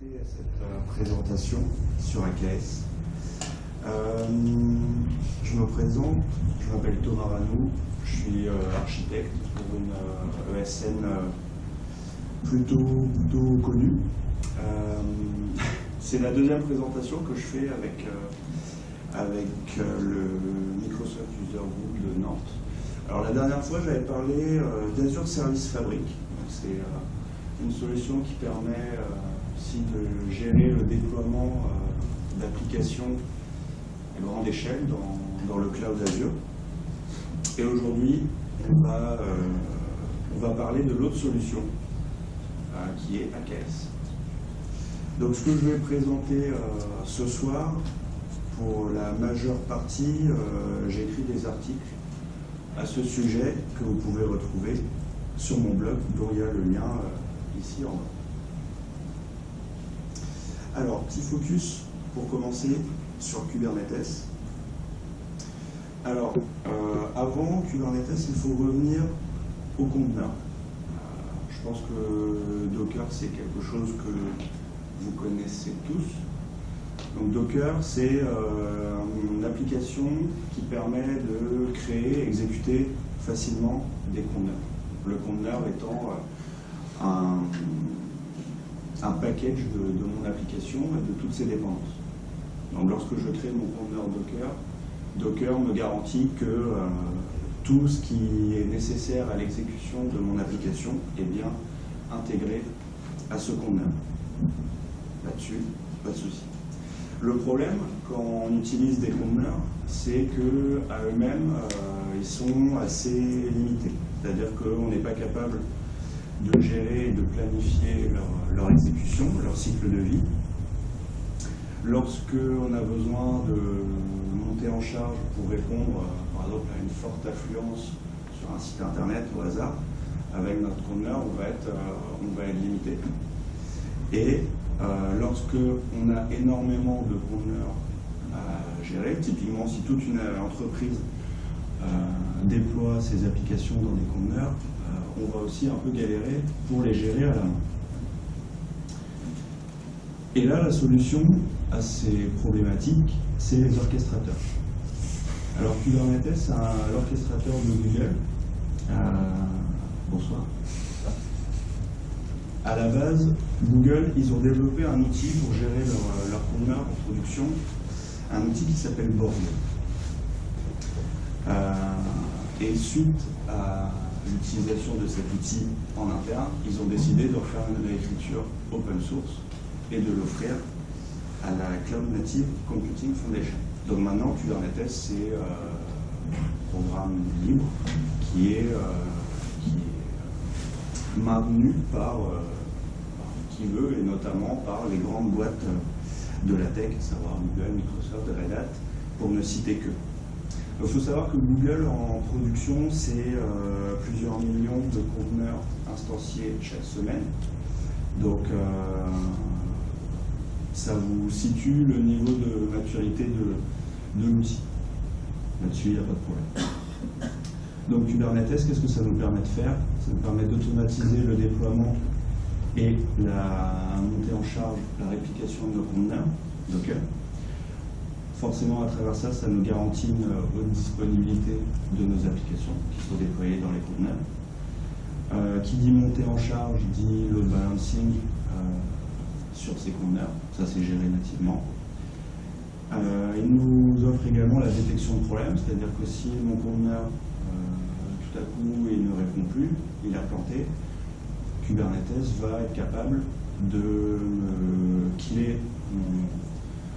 assister à cette présentation sur AKS. Je me présente, je m'appelle Thomas Ranou, je suis architecte pour une ESN plutôt connue. C'est la deuxième présentation que je fais avec le Microsoft User Group de Nantes. Alors la dernière fois, j'avais parlé d'Azure Service Fabric. C'est une solution qui permet aussi de gérer le déploiement d'applications à grande échelle dans le cloud Azure. Et aujourd'hui, on va parler de l'autre solution qui est AKS. Donc ce que je vais présenter ce soir, pour la majeure partie, j'ai écrit des articles à ce sujet que vous pouvez retrouver sur mon blog, dont il y a le lien ici en bas. Alors, petit focus pour commencer sur Kubernetes. Alors, avant Kubernetes, il faut revenir au conteneur. Je pense que Docker, c'est quelque chose que vous connaissez tous. Donc Docker, c'est une application qui permet de créer et exécuter facilement des conteneurs. Le conteneur étant un package de mon application et de toutes ses dépendances. Donc lorsque je crée mon conteneur Docker me garantit que tout ce qui est nécessaire à l'exécution de mon application est bien intégré à ce conteneur. Là-dessus, pas de souci. Le problème, quand on utilise des conteneurs, c'est qu'à eux-mêmes, ils sont assez limités. C'est-à-dire qu'on n'est pas capable de gérer et de planifier leur exécution, leur cycle de vie. Lorsqu'on a besoin de monter en charge pour répondre, par exemple, à une forte affluence sur un site internet au hasard, avec notre conteneur, on va être limité. Et lorsque on a énormément de conteneurs à gérer, typiquement si toute une entreprise déploie ses applications dans des conteneurs, on va aussi un peu galérer pour les gérer à la main. Et là, la solution à ces problématiques, c'est les orchestrateurs. Alors Kubernetes, c'est l'orchestrateur de Google. Bonsoir. À la base, Google, ils ont développé un outil pour gérer leur conteneur en production, un outil qui s'appelle Borg. Et suite à l'utilisation de cet outil en interne, ils ont décidé de refaire une réécriture open source et de l'offrir à la Cloud Native Computing Foundation. Donc maintenant, Kubernetes, c'est un programme libre qui est maintenu par qui veut, et notamment par les grandes boîtes de la tech, à savoir Google, Microsoft, Red Hat, pour ne citer que. Il faut savoir que Google, en production, c'est plusieurs millions de conteneurs instanciés chaque semaine. Donc, ça vous situe le niveau de maturité de l'outil. Là-dessus, il n'y a pas de problème. Donc, Kubernetes, qu'est-ce que ça nous permet de faire? Ça nous permet d'automatiser le déploiement et la montée en charge, la réplication de nos conteneurs Docker. Forcément, à travers ça, ça nous garantit une haute disponibilité de nos applications qui sont déployées dans les conteneurs. Qui dit montée en charge dit load balancing sur ces conteneurs. Ça, c'est géré nativement. Il nous offre également la détection de problèmes, c'est-à-dire que si mon conteneur, tout à coup, il ne répond plus, il a planté, Kubernetes va être capable de me killer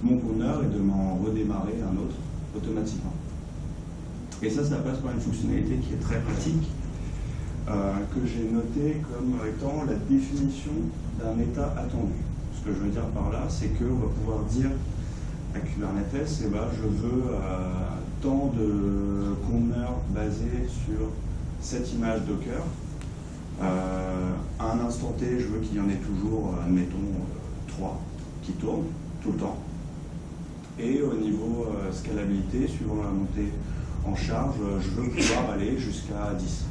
mon conteneur et de m'en redémarrer un autre automatiquement. Et ça passe par une fonctionnalité qui est très pratique, que j'ai notée comme étant la définition d'un état attendu. Ce que je veux dire par là, c'est qu'on va pouvoir dire à Kubernetes, je veux tant de conteneurs basés sur cette image Docker. À un instant T, je veux qu'il y en ait toujours, admettons, 3 qui tournent tout le temps. Et au niveau scalabilité, suivant la montée en charge, je veux pouvoir aller jusqu'à 10.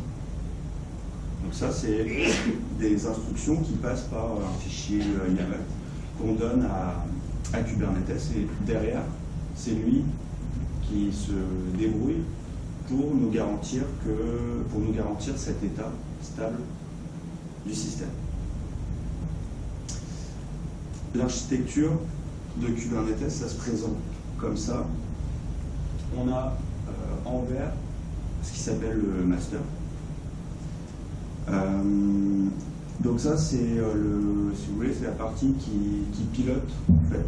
Donc ça, c'est des instructions qui passent par un fichier YAML qu'on donne à Kubernetes, et derrière, c'est lui qui se débrouille pour nous garantir cet état stable du système. L'architecture de Kubernetes, ça se présente comme ça. On a en vert ce qui s'appelle le master. Donc ça, c'est si vous voulez, c'est la partie qui pilote en fait,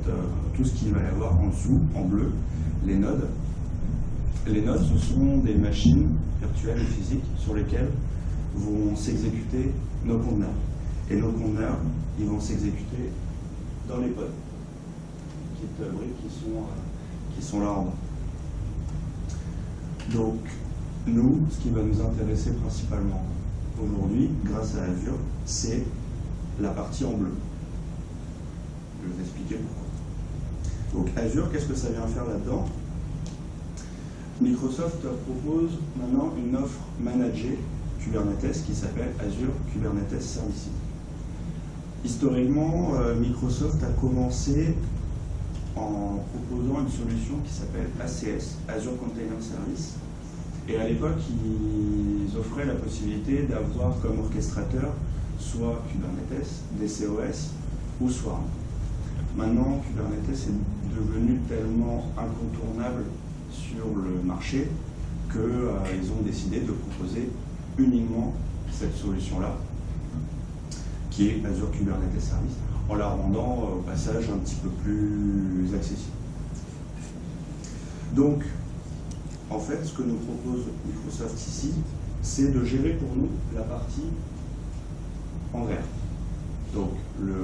tout ce qu'il va y avoir en dessous, en bleu, les nodes. Les nodes, ce sont des machines virtuelles et physiques sur lesquelles vont s'exécuter nos conteneurs. Et nos conteneurs, ils vont s'exécuter dans les pods, petites briques qui sont là en bas. Donc, nous, ce qui va nous intéresser principalement aujourd'hui, grâce à Azure, c'est la partie en bleu. Je vais vous expliquer pourquoi. Donc, Azure, qu'est-ce que ça vient faire là-dedans? Microsoft propose maintenant une offre managée Kubernetes qui s'appelle Azure Kubernetes Services. Historiquement, Microsoft a commencé en proposant une solution qui s'appelle ACS, Azure Container Service. Et à l'époque, ils offraient la possibilité d'avoir comme orchestrateur soit Kubernetes, DCOS ou Swarm. Maintenant, Kubernetes est devenu tellement incontournable sur le marché qu'ils ont décidé de proposer uniquement cette solution-là, qui est Azure Kubernetes Service, en la rendant au passage un petit peu plus accessible. Donc, en fait, ce que nous propose Microsoft ici, c'est de gérer pour nous la partie en vert. Donc, le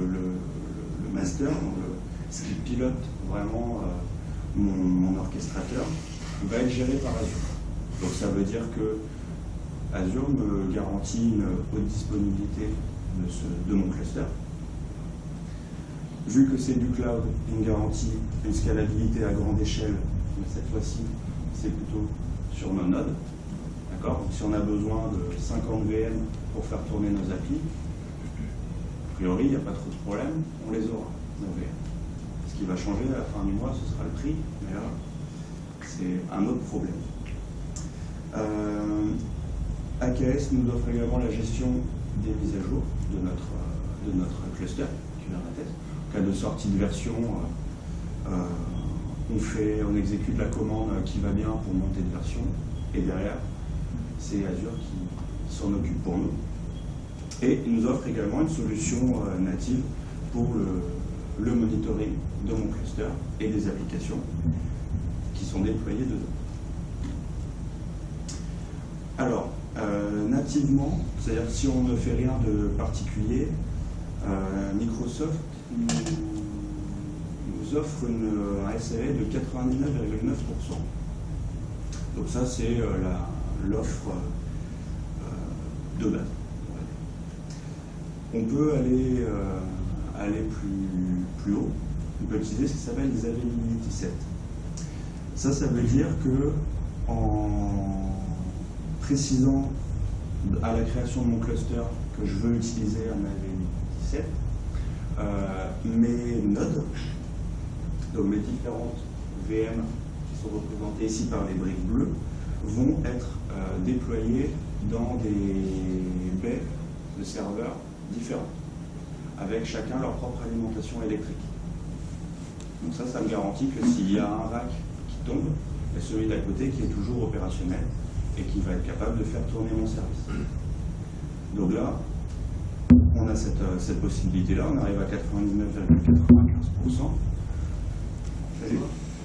master, ce qui pilote vraiment mon orchestrateur, va être géré par Azure. Donc, ça veut dire que Azure me garantit une haute disponibilité de mon cluster. Vu que c'est du cloud, il me garantit une scalabilité à grande échelle, mais cette fois-ci, c'est plutôt sur nos nodes. D'accord? Donc, si on a besoin de 50 VM pour faire tourner nos applis, a priori, il n'y a pas trop de problème, on les aura, nos VM. Ce qui va changer à la fin du mois, ce sera le prix, mais là, c'est un autre problème. AKS nous offre également la gestion des mises à jour de notre cluster Kubernetes. En cas de sortie de version, on exécute la commande qui va bien pour monter de version, et derrière, c'est Azure qui s'en occupe pour nous. Et il nous offre également une solution native pour le monitoring de mon cluster et des applications qui sont déployées dedans. Alors, nativement, c'est-à-dire si on ne fait rien de particulier, Microsoft nous offre un SLA de 99,9%. Donc ça, c'est l'offre de base. On peut aller plus haut. On peut utiliser ce qui s'appelle les Availability Set. Ça veut dire que en précisant à la création de mon cluster que je veux utiliser un Availability Set, mes nodes, donc mes différentes VM qui sont représentées ici par les briques bleues, vont être déployées dans des baies de serveurs différents, avec chacun leur propre alimentation électrique. Donc ça me garantit que s'il y a un rack qui tombe, il y a celui d'à côté qui est toujours opérationnel et qui va être capable de faire tourner mon service. Donc là, on a cette possibilité-là, on arrive à 99,95%.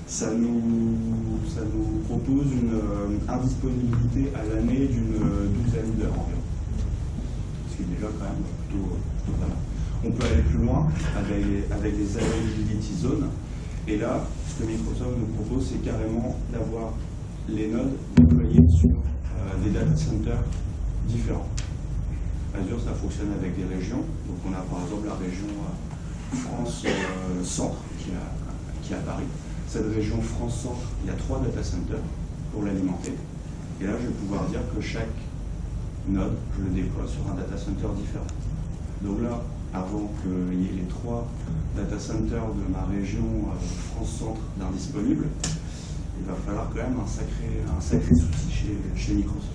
Ça nous propose une indisponibilité à l'année d'une 12aine d'heures environ. Ce qui est déjà quand même plutôt pas mal. On peut aller plus loin avec les availability zones. Et là, ce que Microsoft nous propose, c'est carrément d'avoir les nodes déployés sur des data centers différents. Azure, ça fonctionne avec des régions. Donc on a par exemple la région France-Centre qui est à Paris. Cette région France-Centre, il y a 3 data centers pour l'alimenter. Et là, je vais pouvoir dire que chaque node, je le déploie sur un data center différent. Donc là, avant qu'il y ait les 3 data centers de ma région France-Centre d'indisponibles, il va falloir quand même un sacré souci chez Microsoft.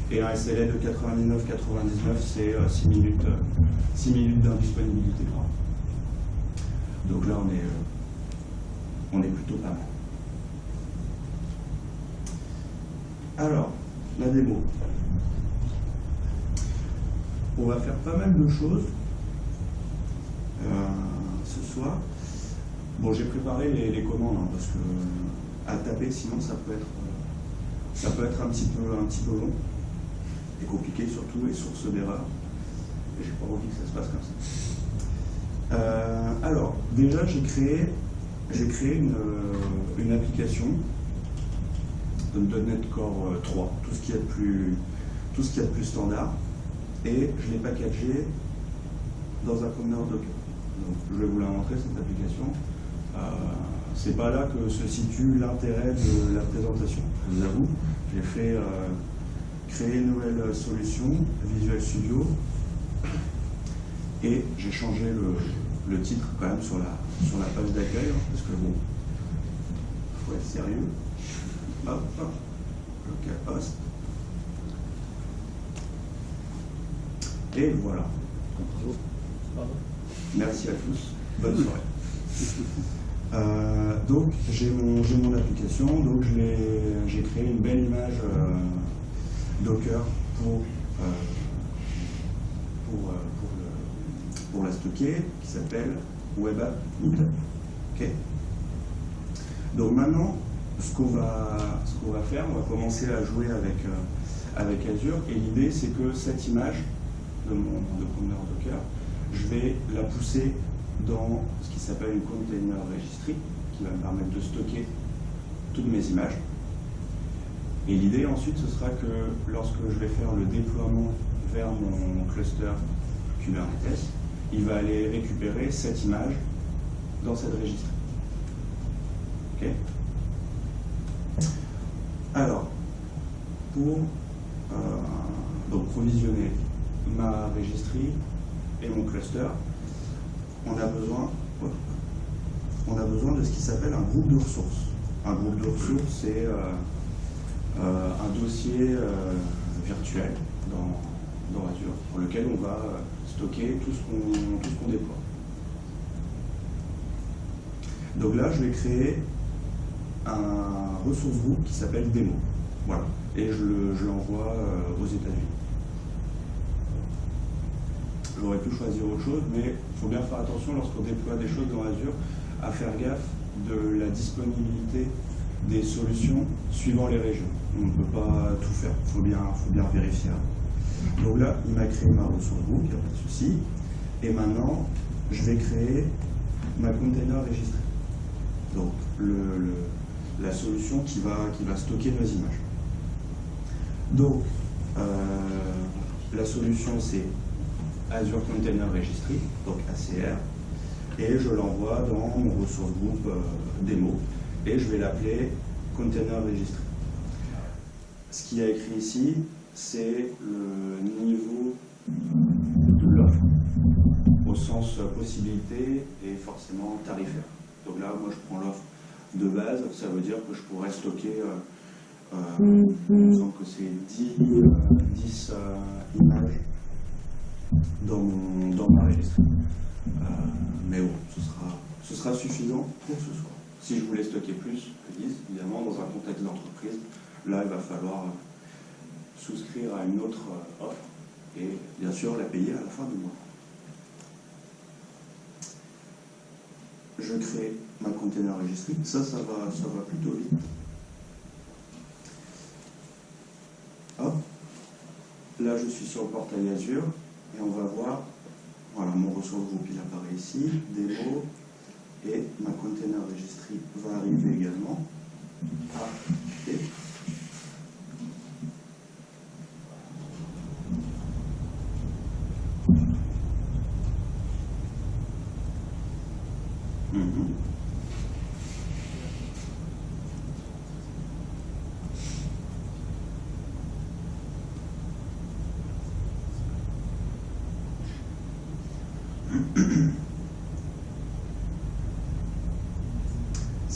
Et un SLA de 99,99, c'est 6 minutes d'indisponibilité par an. Donc là, on est plutôt pas mal. Alors, la démo. On va faire pas mal de choses ce soir. Bon, j'ai préparé les commandes hein, parce que à taper, sinon ça peut être un petit peu long et compliqué surtout et source d'erreur. Et j'ai pas envie que ça se passe comme ça. Alors, déjà j'ai créé une application de .NET Core 3, tout ce qu'il y a de plus standard, et je l'ai packagé dans un conteneur Docker. Donc, je vais vous la montrer cette application. C'est pas là que se situe l'intérêt de la présentation. Je vous avoue, j'ai fait créer une nouvelle solution, Visual Studio, et j'ai changé le titre quand même sur la page d'accueil, parce que bon, il faut être sérieux. Hop, localhost. Et voilà. Merci à tous. Bonne soirée. Donc j'ai mon application, donc j'ai créé une belle image Docker pour la stocker, qui s'appelle Web App Meetup. Okay. Donc maintenant, ce qu'on va faire, on va commencer à jouer avec Azure, et l'idée c'est que cette image de conteneur Docker, je vais la pousser dans ce qui s'appelle une container registry, qui va me permettre de stocker toutes mes images. Et l'idée ensuite, ce sera que lorsque je vais faire le déploiement vers mon cluster Kubernetes, il va aller récupérer cette image dans cette registry. Ok ? Alors, pour donc provisionner ma registry et mon cluster, on a besoin de ce qui s'appelle un groupe de ressources. Un groupe de ressources, c'est un dossier virtuel dans Azure, pour lequel on va stocker tout ce qu'on déploie. Donc là, je vais créer un ressource groupe qui s'appelle démo. Voilà. Et je l'envoie aux États-Unis. J'aurais pu choisir autre chose, mais il faut bien faire attention lorsqu'on déploie des choses dans Azure à faire gaffe de la disponibilité des solutions suivant les régions. On ne peut pas tout faire, il faut bien vérifier. Donc là, il m'a créé ma ressource groupe, il n'y a pas de souci. Et maintenant, je vais créer ma container registrée. Donc la solution qui va stocker nos images. Donc, la solution c'est Azure Container Registry, donc ACR, et je l'envoie dans mon ressource groupe démo, et je vais l'appeler Container Registry. Ce qu'il y a écrit ici, c'est le niveau de l'offre, au sens possibilité et forcément tarifaire. Donc là, moi je prends l'offre de base, ça veut dire que je pourrais stocker, il me semble que c'est 10 images dans ma registry. Mais bon, ce sera suffisant pour ce soir. Si je voulais stocker plus que 10, évidemment, dans un contexte d'entreprise, là, il va falloir souscrire à une autre offre et bien sûr la payer à la fin du mois. Je crée ma container registry. Ça va plutôt vite. Hop. Là, je suis sur le portail Azure et on va voir, voilà, mon ressource groupe, il apparaît ici, démo, et ma container registry va arriver également. Et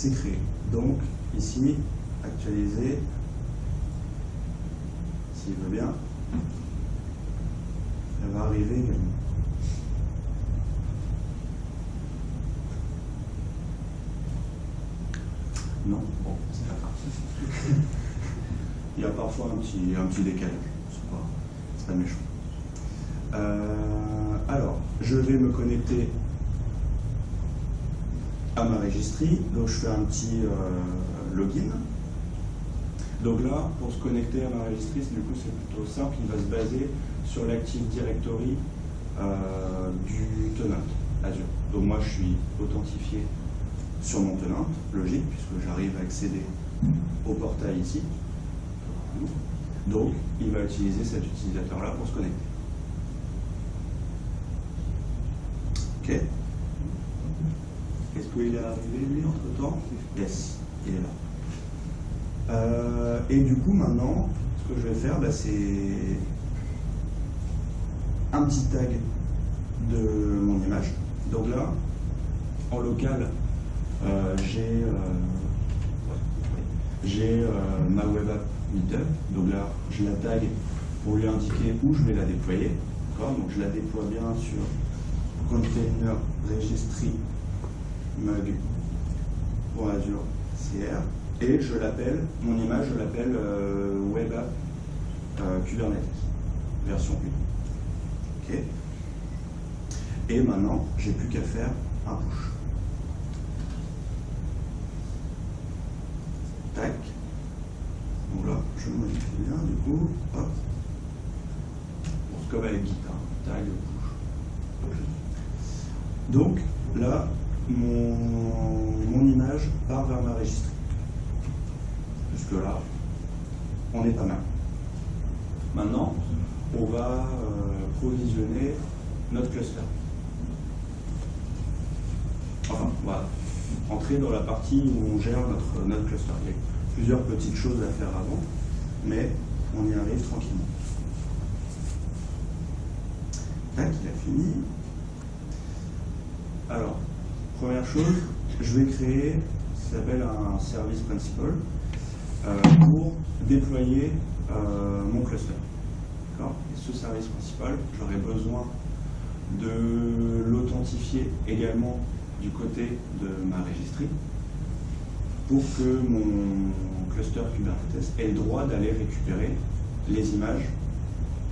c'est créé. Donc, ici, actualiser, s'il veut bien, elle va arriver également. Non, bon, c'est pas grave. Il y a parfois un petit décalage, c'est pas méchant. Alors, je vais me connecter à ma registry, donc je fais un petit login. Donc là, pour se connecter à ma registry, du coup c'est plutôt simple, il va se baser sur l'Active Directory du tenant Azure. Donc moi je suis authentifié sur mon tenant, logique, puisque j'arrive à accéder au portail ici. Donc il va utiliser cet utilisateur-là pour se connecter. Ok. Est-ce qu'il est arrivé lui entre-temps? Yes, il est là. Et du coup maintenant, ce que je vais faire, c'est un petit tag de mon image. Donc là, en local, j'ai ma web app Meetup. Donc là, je la tag pour lui indiquer où je vais la déployer. Donc je la déploie bien sur container registry mug.azure CR et je l'appelle, mon image, je l'appelle web app Kubernetes version 1. Ok. Et maintenant, j'ai plus qu'à faire un push. Tac. Donc là, je modifie bien, du coup, hop. Comme avec Git, tag, push. Donc, là, mon image part vers ma registry. Jusque là, on est pas mal. Maintenant, on va provisionner notre cluster. Enfin, on va entrer dans la partie où on gère notre cluster. Il y a plusieurs petites choses à faire avant, mais on y arrive tranquillement. Tac, il a fini. Alors, première chose, je vais créer ce qui s'appelle un service principal pour déployer mon cluster. Et ce service principal, j'aurai besoin de l'authentifier également du côté de ma registry pour que mon cluster Kubernetes ait le droit d'aller récupérer les images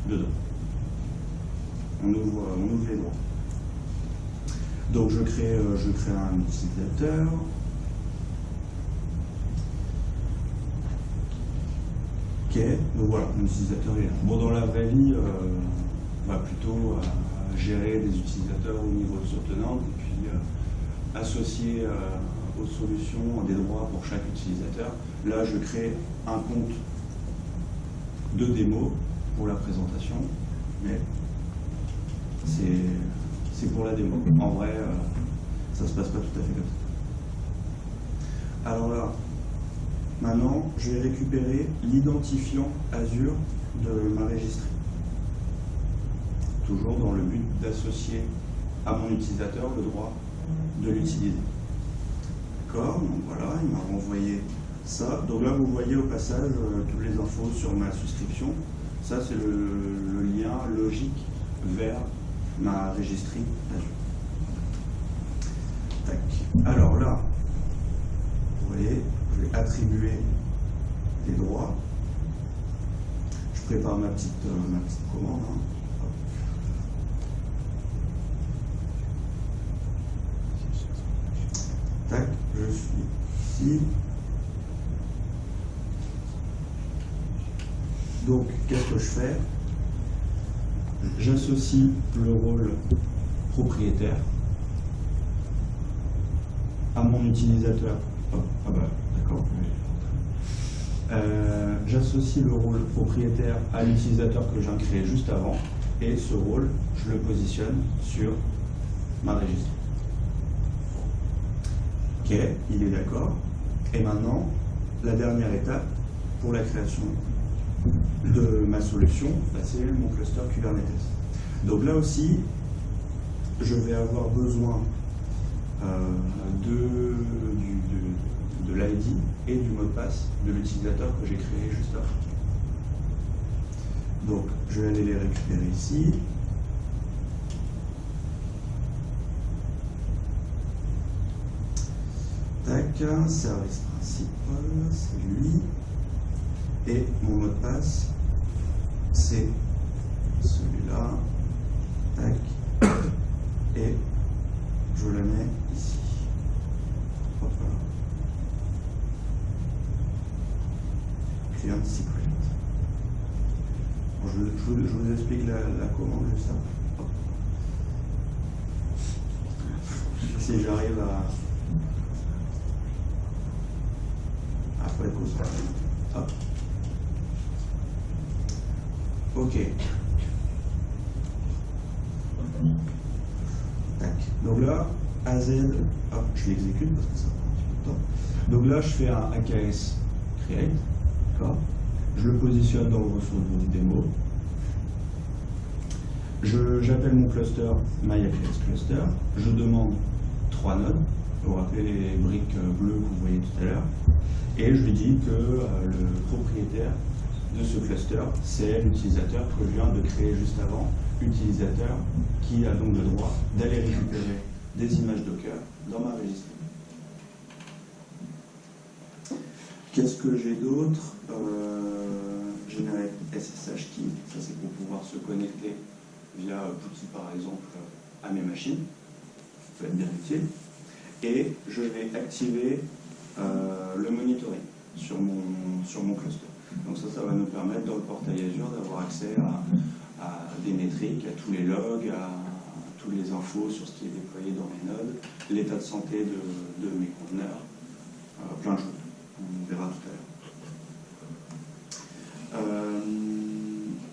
dedans. On ouvre les droits. Donc je crée un utilisateur. Ok, donc voilà, mon utilisateur est là. Bon, dans la vraie vie, on va plutôt gérer des utilisateurs au niveau de ce tenant et puis associer aux solutions des droits pour chaque utilisateur. Là, je crée un compte de démo pour la présentation, mais c'est pour la démo. En vrai, ça ne se passe pas tout à fait comme ça. Alors là, maintenant, je vais récupérer l'identifiant Azure de ma registry. Toujours dans le but d'associer à mon utilisateur le droit de l'utiliser. D'accord, donc voilà, il m'a renvoyé ça. Donc là, vous voyez au passage toutes les infos sur ma souscription. Ça, c'est le lien logique vers ma registry Azure. Tac. Alors là, vous voyez, je vais attribuer des droits. Je prépare ma petite commande. Tac, je suis ici. Donc, qu'est-ce que je fais? J'associe le rôle propriétaire à mon utilisateur. Oh, ah bah, d'accord. J'associe le rôle propriétaire à l'utilisateur que j'ai créé juste avant, et ce rôle, je le positionne sur ma registry. Ok, il est d'accord. Et maintenant, la dernière étape pour la création de ma solution, c'est mon cluster Kubernetes. Donc là aussi, je vais avoir besoin de l'ID et du mot de passe de l'utilisateur que j'ai créé juste avant. Donc, je vais aller les récupérer ici. Tac, service principal, c'est lui. Et mon mot de passe, c'est celui-là. Tac. Et je le mets ici. Hop là. Client secret. Bon, je vous explique la commande juste après. Hop. Si j'arrive à faire le coup. Hop. Ok. Tac. Donc là, AZ, hop, je l'exécute parce que ça prend un petit peu de temps. Donc là, je fais un AKS create, d'accord. Je le positionne dans le ressource démo. J'appelle mon cluster myAKS cluster. Je demande 3 nodes. Vous vous rappelez les briques bleues que vous voyez tout à l'heure. Et je lui dis que le propriétaire de ce cluster, c'est l'utilisateur que je viens de créer juste avant, utilisateur qui a donc le droit d'aller récupérer des images Docker dans ma registry. Qu'est-ce que j'ai d'autre? Générer SSH key, ça c'est pour pouvoir se connecter via Putty par exemple à mes machines, ça peut être bien utile. Et je vais activer le monitoring sur mon cluster. Donc ça va nous permettre dans le portail Azure d'avoir accès à des métriques, à tous les logs, à toutes les infos sur ce qui est déployé dans mes nodes, l'état de santé de mes conteneurs, plein de choses. On verra tout à l'heure.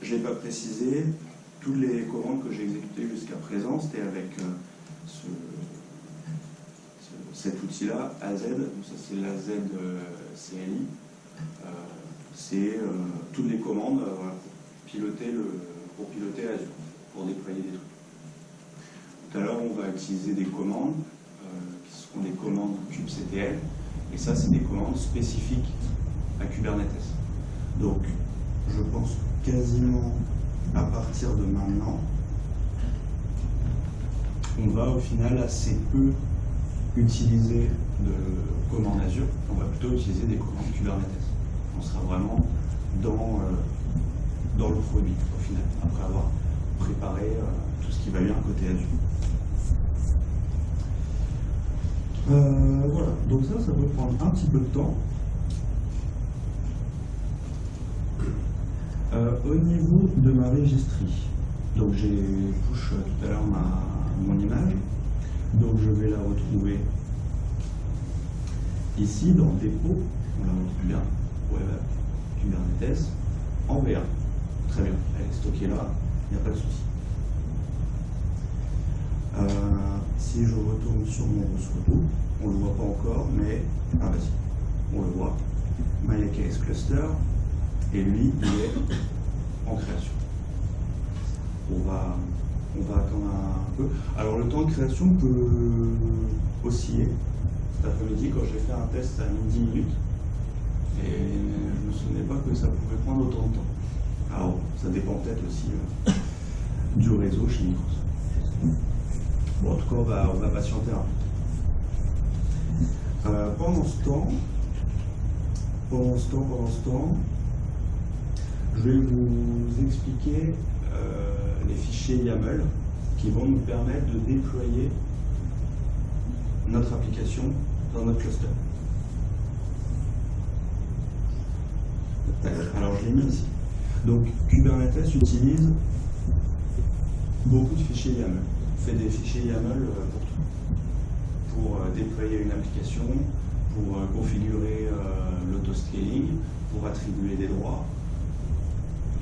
Je n'ai pas précisé, toutes les commandes que j'ai exécutées jusqu'à présent, c'était avec cet outil-là, AZ, donc ça c'est l'AZ CLI, c'est toutes les commandes pour piloter Azure, pour déployer des trucs. Tout à l'heure, on va utiliser des commandes qui seront des commandes kubectl, et ça, c'est des commandes spécifiques à Kubernetes. Donc, je pense quasiment à partir de maintenant, on va au final assez peu utiliser de commandes Azure, on va plutôt utiliser des commandes Kubernetes. On sera vraiment dans le produit au final, après avoir préparé tout ce qui va bien côté Azure. Voilà, donc ça peut prendre un petit peu de temps. Au niveau de ma registry, donc j'ai push tout à l'heure mon image, donc je vais la retrouver ici dans le dépôt, on la retrouve bien, Web App Kubernetes, en V1. Très bien, elle est stockée là, il n'y a pas de souci. Si je retourne sur mon ressource, on ne le voit pas encore, mais vas-y, on le voit. myAKS cluster, et lui, il est en création. On va attendre un peu. Alors le temps de création peut osciller. Cet après-midi, quand j'ai fait un test, ça a mis 10 minutes. Et je ne me souvenais pas que ça pouvait prendre autant de temps. Alors, ça dépend peut-être aussi du réseau chez Microsoft. Bon, en tout cas, on va patienter un peu. Pendant ce temps, je vais vous expliquer les fichiers YAML qui vont nous permettre de déployer notre application dans notre cluster. Alors je l'ai mis ici. Donc Kubernetes utilise beaucoup de fichiers YAML. On fait des fichiers YAML pour tout. Pour déployer une application, pour configurer l'autoscaling, pour attribuer des droits.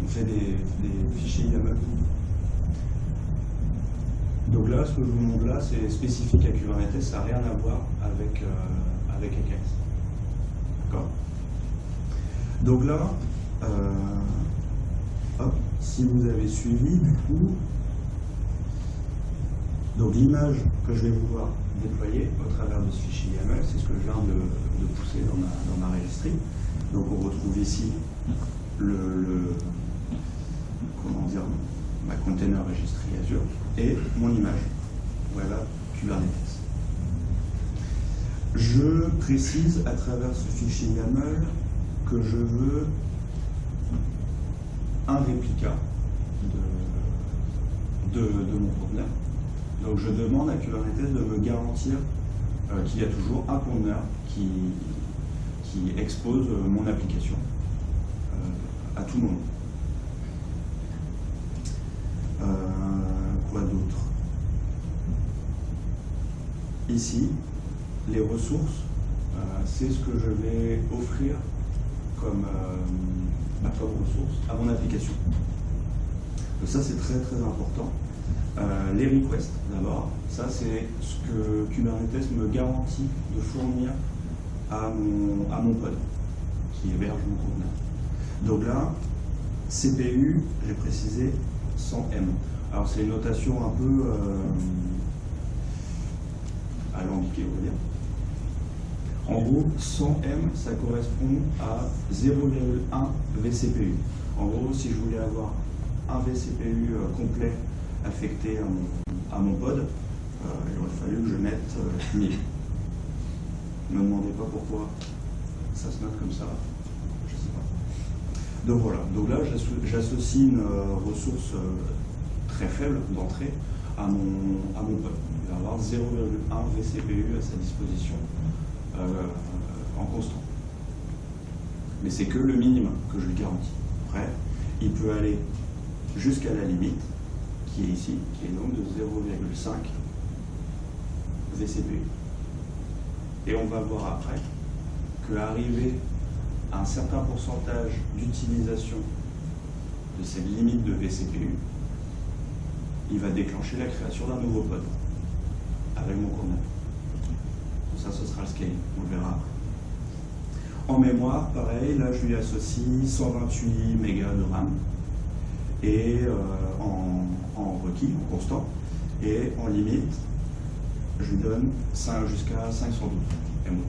On fait des fichiers YAML. Donc là, ce que je vous montre là, c'est spécifique à Kubernetes, ça n'a rien à voir avec AKS. D'accord? Donc là, hop, si vous avez suivi, du coup, Donc l'image que je vais vouloir déployer au travers de ce fichier YAML, c'est ce que je viens de pousser dans ma registry. Donc on retrouve ici comment dire, ma container registry Azure et mon image Web App Kubernetes. Je précise à travers ce fichier YAML que je veux un réplica de mon conteneur. Donc je demande à Kubernetes de me garantir qu'il y a toujours un conteneur qui expose mon application à tout moment. Quoi d'autre? Ici, les ressources, c'est ce que je vais offrir comme ressource à mon application. Donc ça, c'est très très important. Les requests, d'abord, ça c'est ce que Kubernetes me garantit de fournir à mon pod qui héberge mon conteneur. Donc là, CPU, j'ai précisé 100 M. Alors c'est une notation un peu alambiquée, on va dire. En gros, 100 M, ça correspond à 0,1 vCPU. En gros, si je voulais avoir un vCPU complet affecté à mon pod, il aurait fallu que je mette 1000. Ne me demandez pas pourquoi ça se note comme ça, je ne sais pas. Donc voilà, donc là j'associe une ressource très faible d'entrée à mon pod. Il va avoir 0,1 vCPU à sa disposition en constant. Mais c'est que le minimum que je lui garantis. Après, il peut aller jusqu'à la limite, qui est ici, qui est donc de 0,5 vCPU. Et on va voir après qu'arriver à un certain pourcentage d'utilisation de cette limite de vCPU, il va déclencher la création d'un nouveau pod avec mon conteneur. Ça, ce sera le scaling, on le verra après. En mémoire, pareil, là je lui associe 128 mégas de RAM et en requis, en constant, et en limite, je lui donne jusqu'à 512 MO.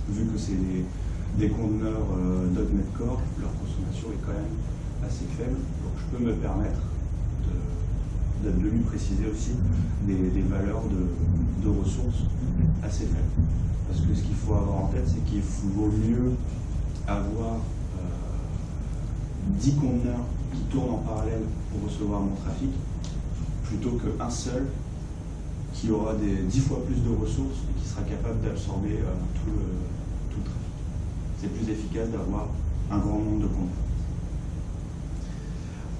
Vu que c'est des conteneurs .NET Core, leur consommation est quand même assez faible, donc je peux me permettre de lui préciser aussi des valeurs de ressources assez faibles. Parce que ce qu'il faut avoir en tête, c'est qu'il vaut mieux avoir 10 conteneurs qui tournent en parallèle pour recevoir mon trafic, plutôt qu'un seul qui aura 10 fois plus de ressources et qui sera capable d'absorber tout le trafic. C'est plus efficace d'avoir un grand nombre de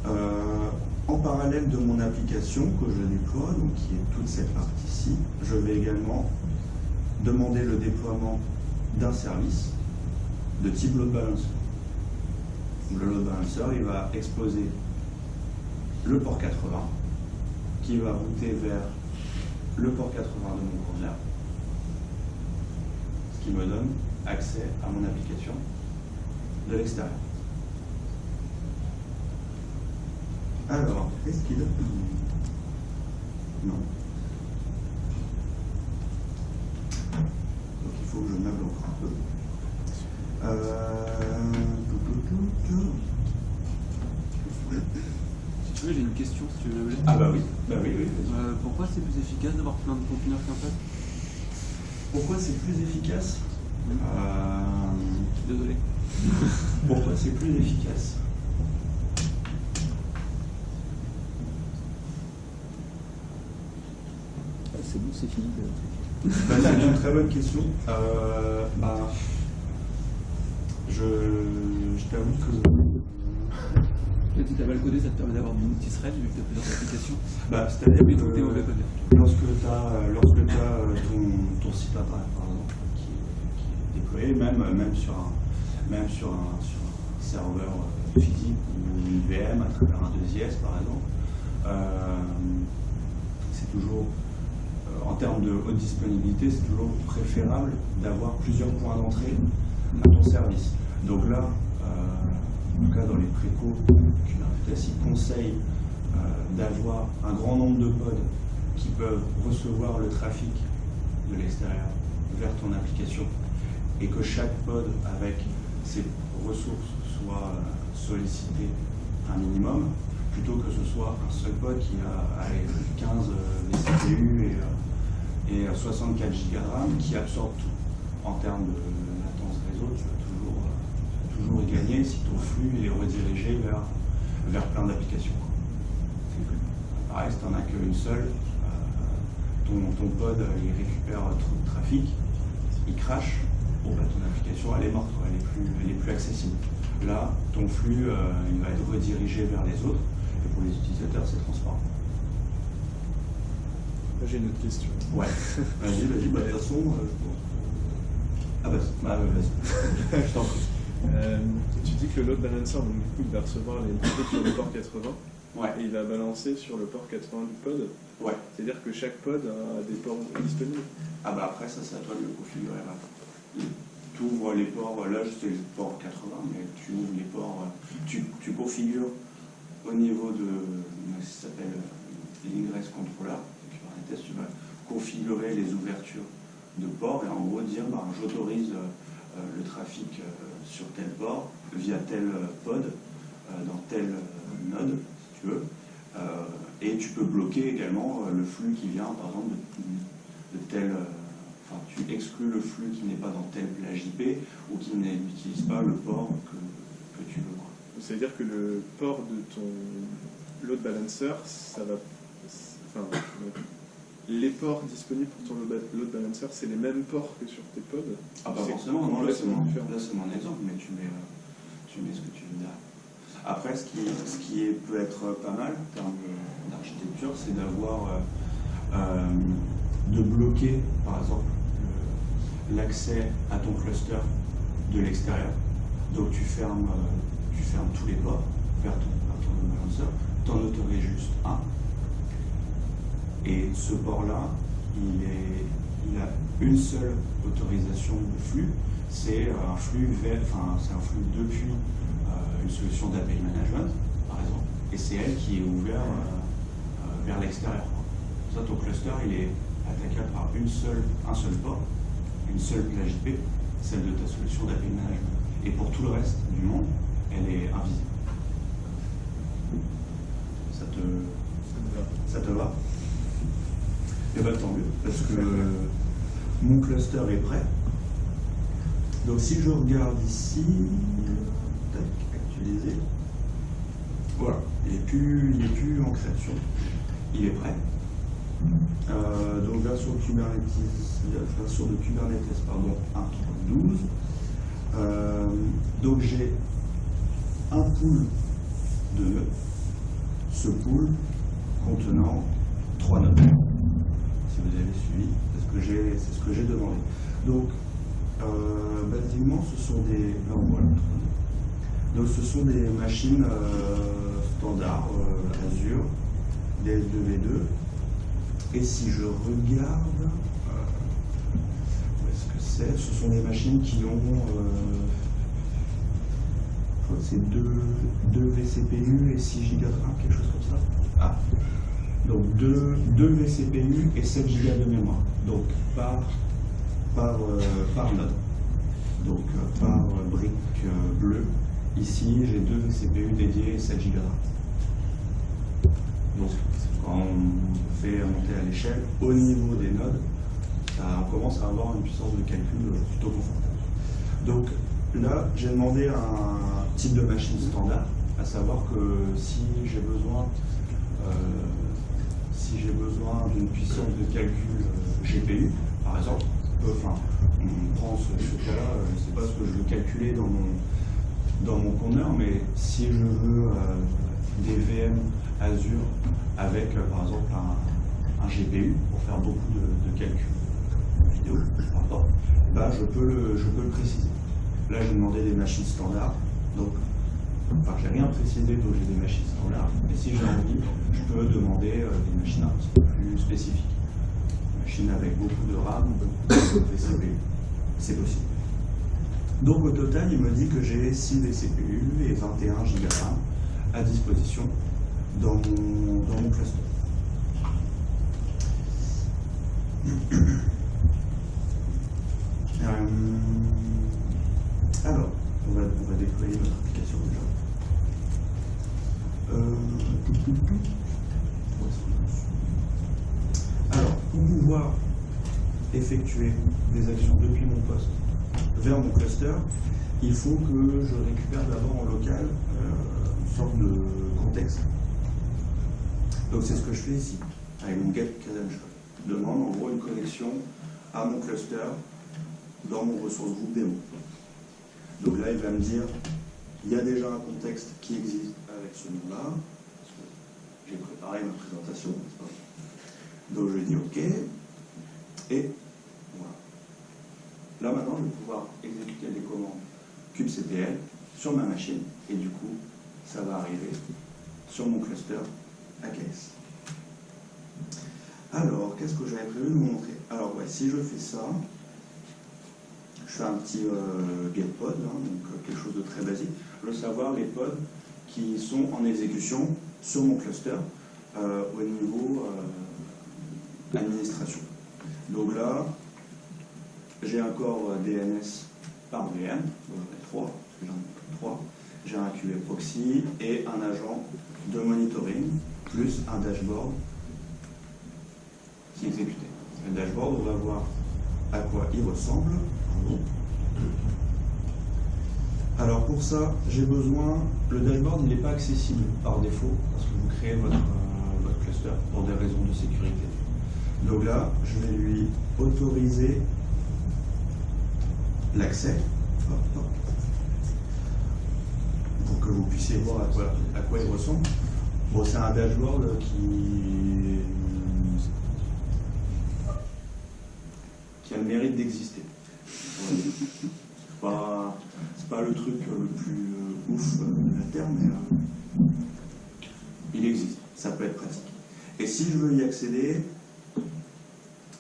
conteneurs. En parallèle de mon application que je déploie, donc qui est toute cette partie-ci, je vais également demander le déploiement d'un service de type load balancer. Le load balancer, il va exposer le port 80 qui va router vers le port 80 de mon conteneur, ce qui me donne accès à mon application de l'extérieur. Alors, est-ce qu'il a... Non. Donc il faut que je meuble encore un peu. Si tu veux, j'ai une question, si tu veux meubler. Ah bah oui, pourquoi c'est plus efficace d'avoir plein de conteneurs qu'un pod? Pourquoi c'est plus efficace? Désolé. Pourquoi c'est plus efficace? C'est bon, c'est fini. C'est une très bonne question. Je t'avoue que... Si tu as mal codé, ça te permet d'avoir du multithread vu que tu as plusieurs applications. C'est-à-dire Mais que tout est mauvais codé. lorsque tu as ton site internet, par exemple, qui est déployé, même sur un serveur physique ou une VM à travers un 2IS, par exemple, c'est toujours... en termes de haute disponibilité, c'est toujours préférable d'avoir plusieurs points d'entrée à ton service. Donc là, en tout cas dans les précaux, Kubernetes conseille d'avoir un grand nombre de pods qui peuvent recevoir le trafic de l'extérieur vers ton application et que chaque pod avec ses ressources soit sollicité un minimum, plutôt que ce soit un seul pod qui a 15 vCPU et 64 Go de RAM qui absorbe tout. En termes de latence réseau, tu vas toujours y gagner si ton flux est redirigé vers plein d'applications. Pareil, si tu n'en as qu'une seule, ton pod il récupère trop de trafic, il crache, bon, bah, ton application elle est morte, quoi, elle est plus accessible. Là, ton flux il va être redirigé vers les autres, et pour les utilisateurs, c'est transparent. J'ai une autre question. Ouais, vas-y, bah, de toute façon, vas-y. Je t'en prie. Tu dis que le load balancer, donc du coup, il va recevoir les données sur le port 80. Ouais. Et il va balancer sur le port 80 du pod. Ouais. C'est-à-dire que chaque pod a des ports disponibles. Ah bah après ça c'est à toi de le configurer là. Tu ouvres les ports, là c'est le port 80, mais tu ouvres les ports, tu configures au niveau de ce qui s'appelle l'ingress controller, Kubernetes, tu vas configurer les ouvertures de ports et en gros dire bah, j'autorise le trafic sur tel port via tel pod dans tel node si tu veux. Et tu peux bloquer également le flux qui vient, par exemple, de tel... Enfin, tu exclus le flux qui n'est pas dans tel plage IP ou qui n'utilise pas le port que tu veux. C'est-à-dire que le port de ton load balancer, ça va... Enfin, les ports disponibles pour ton load balancer, c'est les mêmes ports que sur tes pods? Ah, pas forcément, non, là c'est mon exemple, mais tu mets ce que tu veux derrière. Après, ce qui peut être pas mal en termes d'architecture, c'est d'avoir de bloquer, par exemple, l'accès à ton cluster de l'extérieur. Donc tu fermes tous les ports vers ton balancer, tu en autorises juste un. Et ce port-là, il a une seule autorisation de flux, c'est un flux depuis une solution d'API management, par exemple, et c'est elle qui est ouverte vers l'extérieur. Ça, ton cluster, il est attaquable par un seul port, une seule plage IP, celle de ta solution d'API management. Et pour tout le reste du monde, elle est invisible. Ça te va? Et bien tant mieux, parce que mon cluster est prêt. Donc si je regarde ici, tac, actualiser, voilà, il n'est plus en création, il est prêt. Donc version de Kubernetes 1.12. Donc j'ai un pool de nœuds, ce pool contenant 3 nodes. Si vous avez suivi, c'est ce que j'ai demandé. Donc basiquement ce sont des ce sont des machines standards Azure, des S2V2. Et si je regarde, où est-ce que c'est? Ce sont des machines qui ont, c'est 2 vCPU et 6 Go de RAM, quelque chose comme ça. Ah, donc 2 vCPU et 7 Go de mémoire, donc par node, donc par brique bleue. Ici, j'ai 2 vCPU dédiés et 7 Go de RAM. Donc, quand on fait monter à l'échelle, au niveau des nodes, on commence à avoir une puissance de calcul plutôt confortable. Donc là, j'ai demandé un type de machine standard, à savoir que si j'ai besoin d'une puissance de calcul GPU, par exemple, on prend ce cas-là, c'est pas ce que je veux calculer dans mon conteneur, mais si je veux des VM Azure avec par exemple un GPU pour faire beaucoup de calculs vidéo, ben, je peux le préciser. Là j'ai demandé des machines standards, donc j'ai rien précisé, donc j'ai des machines standards, mais si j'ai envie, je peux demander des machines un petit peu plus spécifiques. Des machines avec beaucoup de RAM, beaucoup de vCPU, c'est possible. Donc au total, il me dit que j'ai 6 vCPU et 21 Go de RAM à disposition dans mon cluster. Alors, on va déployer notre application déjà. Alors, pour pouvoir effectuer des actions depuis mon poste vers mon cluster, il faut que je récupère d'abord en local une sorte de contexte. Donc c'est ce que je fais ici, avec mon get credential. Je demande en gros une connexion à mon cluster dans mon ressource groupe démo. Donc là, il va me dire, il y a déjà un contexte qui existe avec ce nom-là, parce que j'ai préparé ma présentation, n'est-ce pas? Donc je dis OK, et voilà. Là maintenant, je vais pouvoir exécuter des commandes kubectl sur ma machine, et du coup, ça va arriver sur mon cluster AKS. Alors, qu'est-ce que j'avais prévu de vous montrer? Alors, ouais, si je fais ça, je fais un petit get pod, donc quelque chose de très basique. Je veux savoir les pods qui sont en exécution sur mon cluster au niveau administration. Donc là, j'ai un corps DNS par VM, donc j'en ai 3, parce que j'en ai 3. J'ai un QA proxy et un agent de monitoring, plus un dashboard qui est exécuté. Le dashboard, on va voir à quoi il ressemble. Alors pour ça, j'ai besoin, le dashboard il n'est pas accessible par défaut parce que vous créez votre cluster pour des raisons de sécurité. Donc là, je vais lui autoriser l'accès pour que vous puissiez voir à quoi il ressemble. Bon, c'est un dashboard qui a le mérite d'exister. C'est pas le truc le plus ouf de la Terre, mais il existe, ça peut être pratique. Et si je veux y accéder,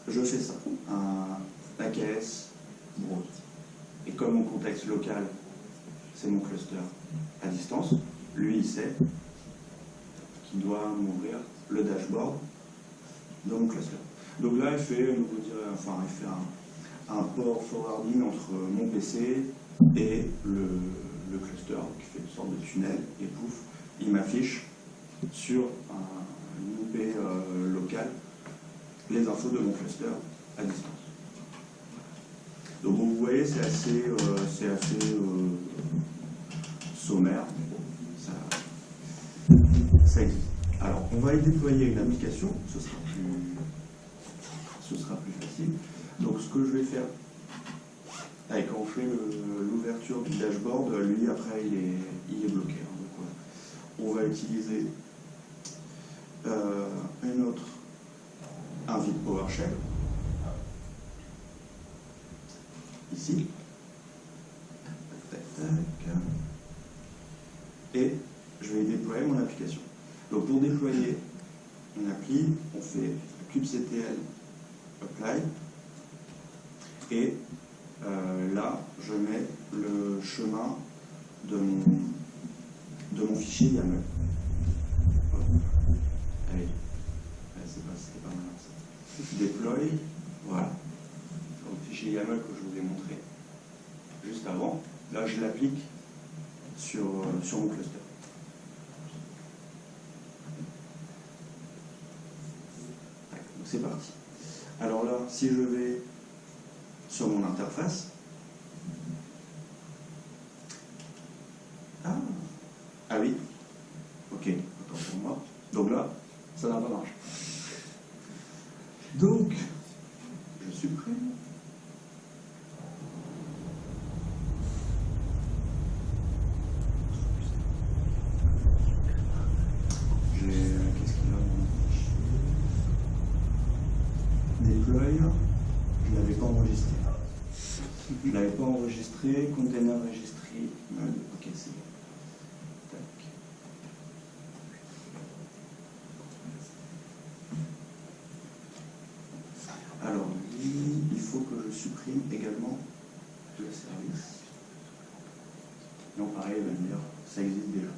je fais ça, un AKS browse. Et comme mon contexte local, c'est mon cluster à distance, lui il sait qu'il doit m'ouvrir le dashboard de mon cluster. Donc là, il fait un port forwarding entre mon PC et le cluster, qui fait une sorte de tunnel, et pouf, il m'affiche sur un IP local les infos de mon cluster à distance. Donc vous voyez, c'est assez sommaire, mais bon, ça existe. Alors, on va y déployer une application, ce sera plus facile. Donc ce que je vais faire, quand on fait l'ouverture du dashboard, lui après il est bloqué. Donc, on va utiliser un vide PowerShell, ici, tac, tac, et je vais déployer mon application. Donc pour déployer une appli, on fait kubectl apply, et là je mets le chemin de mon fichier YAML. Allez, c'était pas mal ça. Deploy, voilà. Le fichier YAML que je vous ai montré juste avant, là je l'applique sur mon cluster. Donc c'est parti. Alors là, si je vais sur mon interface, ah oui, ok, attends pour moi. Donc là, ça n'a pas marché. Donc, je supprime. Qu'est-ce qu'il a dans mon fichier? Deploy, je ne l'avais pas enregistré. Je ne l'avais pas enregistré, container registry, ok, c'est bon. Tac. Alors, il faut que je supprime également le service. Non, pareil, il va me dire, ça existe déjà.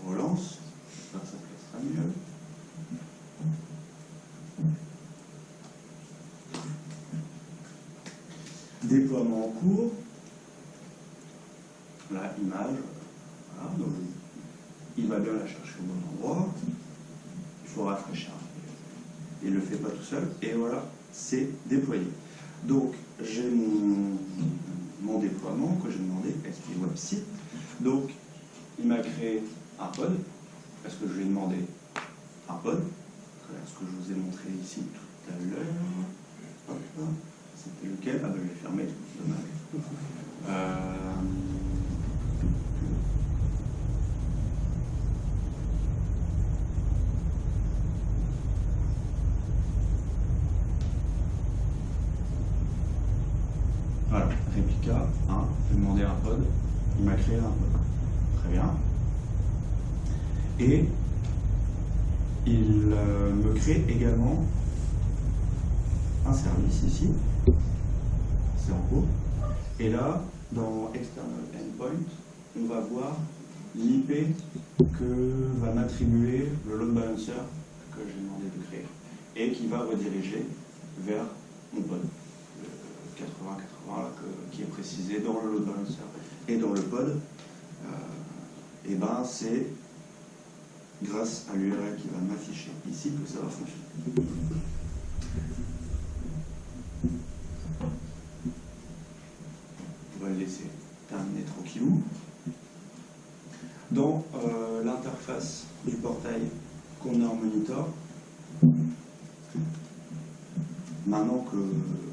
On relance, ça placera mieux. Déploiement en cours. Là, image. Voilà, donc il va bien la chercher au bon endroit. Il faut rafraîchir. Il ne le fait pas tout seul. Et voilà, c'est déployé. Donc, j'ai mon déploiement que j'ai demandé, ST Web Site. Donc, il m'a créé un pod, parce que je lui ai demandé un pod, ce que je vous ai montré ici tout à l'heure. C'était lequel? Ah ben je l'ai fermé, dommage. Voilà, réplica 1, je lui ai demandé un pod, il m'a créé un pod. Très bien. Et il me crée également un service ici, c'est en cours. Et là, dans External Endpoint, on va voir l'IP que va m'attribuer le load balancer que j'ai demandé de créer et qui va rediriger vers mon pod, le 80-80 qui est précisé dans le load balancer et dans le pod. Et ben c'est grâce à l'URL qui va m'afficher ici que ça va fonctionner. On va le laisser terminer tranquillou. Dans l'interface du portail Container Monitor, maintenant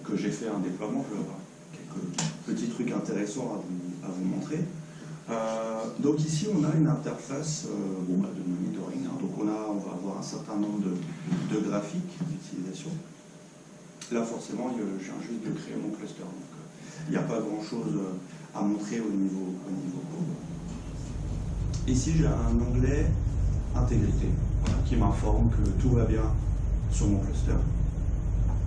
que j'ai fait un déploiement, je vais avoir quelques petits trucs intéressants à vous montrer. Donc ici on a une interface de monitoring, hein. Donc on va avoir un certain nombre de graphiques d'utilisation. Là forcément je viens juste de créer mon cluster, donc il n'y a pas grand chose à montrer au niveau courbe. Ici j'ai un onglet intégrité, voilà, qui m'informe que tout va bien sur mon cluster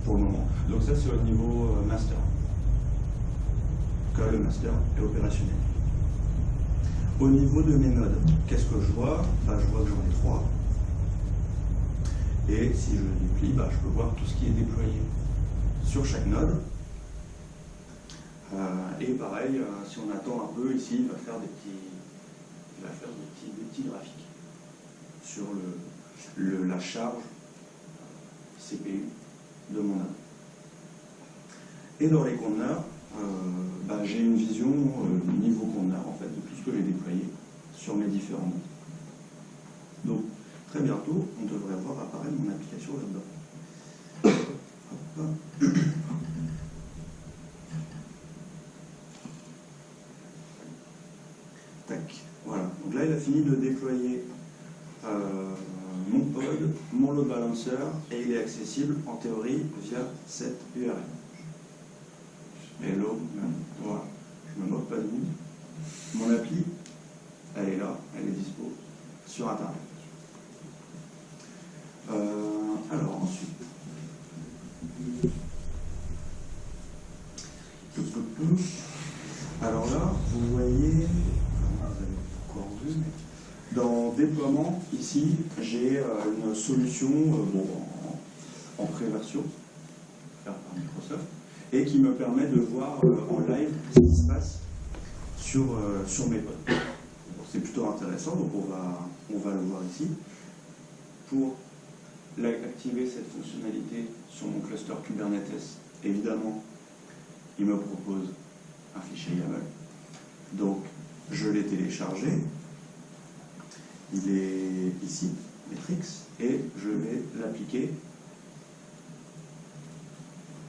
pour le moment. Donc ça c'est au niveau master, que le master est opérationnel. Au niveau de mes nodes, qu'est-ce que je vois? Je vois que j'en ai 3. Et si je déplie, je peux voir tout ce qui est déployé sur chaque node. Et pareil, si on attend un peu, ici, il va faire des petits graphiques sur la charge CPU de mon node. Et dans les conteneurs, j'ai une vision niveau conteneur en fait de tout ce que j'ai déployé sur mes différents nodes. Donc très bientôt on devrait voir apparaître mon application là-dedans. Tac, voilà. Donc là il a fini de déployer mon pod, mon load balancer et il est accessible en théorie via cette URL. Hello, voilà, je me moque pas de vous. Mon appli, elle est là, elle est dispo sur Internet. Alors ensuite, alors là, vous voyez, vous avez encore vu, mais dans déploiement, ici, j'ai une solution en pré-version, faite par Microsoft, et qui me permet de voir en live ce qui se passe sur mes pods. C'est plutôt intéressant, donc on va le voir ici. Pour activer cette fonctionnalité sur mon cluster Kubernetes, évidemment, il me propose un fichier YAML. Donc, je l'ai téléchargé. Il est ici, Metrix, et je vais l'appliquer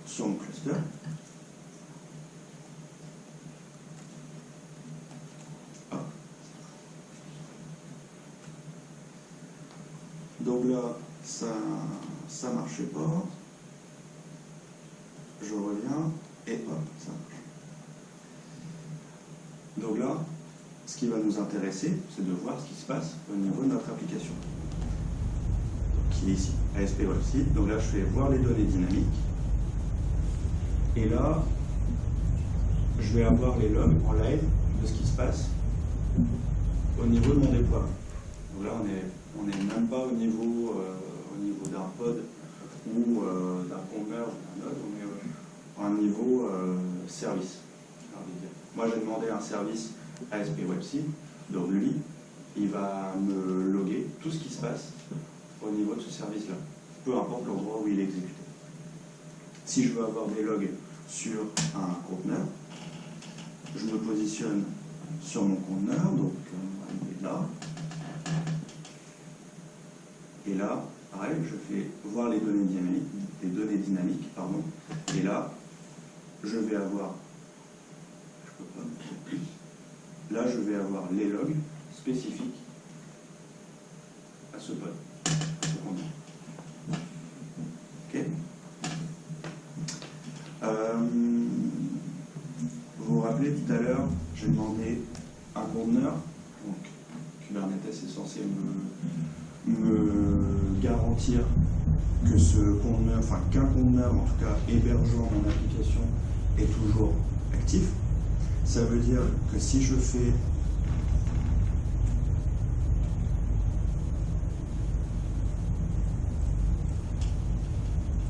sur mon cluster. Hop. Donc là, ça marchait pas. Je reviens et hop, ça marche. Donc là, ce qui va nous intéresser, c'est de voir ce qui se passe au niveau de notre application. Donc, qui est ici, ASP Web Site. Donc là, je vais voir les données dynamiques. Et là, je vais avoir les logs en live de ce qui se passe au niveau de mon déploiement. Donc là, on n'est même pas au niveau d'un pod ou d'un conteneur ou d'un node, on est à un niveau serveur. service ASP WebSync, donc lui, il va me loguer tout ce qui se passe au niveau de ce service-là, peu importe l'endroit où il est exécuté. Si je veux avoir des logs sur un conteneur, je me positionne sur mon conteneur, donc il est là. Et là, pareil, je fais voir les données dynamiques, pardon. Et là, je vais avoir, je peux pas mettre plus. Là, je vais avoir les logs spécifiques à ce pod, à ce conteneur. Ok. Vous vous rappelez tout à l'heure, j'ai demandé un conteneur, donc Kubernetes est censé me garantir que ce conteneur, enfin qu'un conteneur en tout cas hébergeant mon application est toujours actif. Ça veut dire que si je fais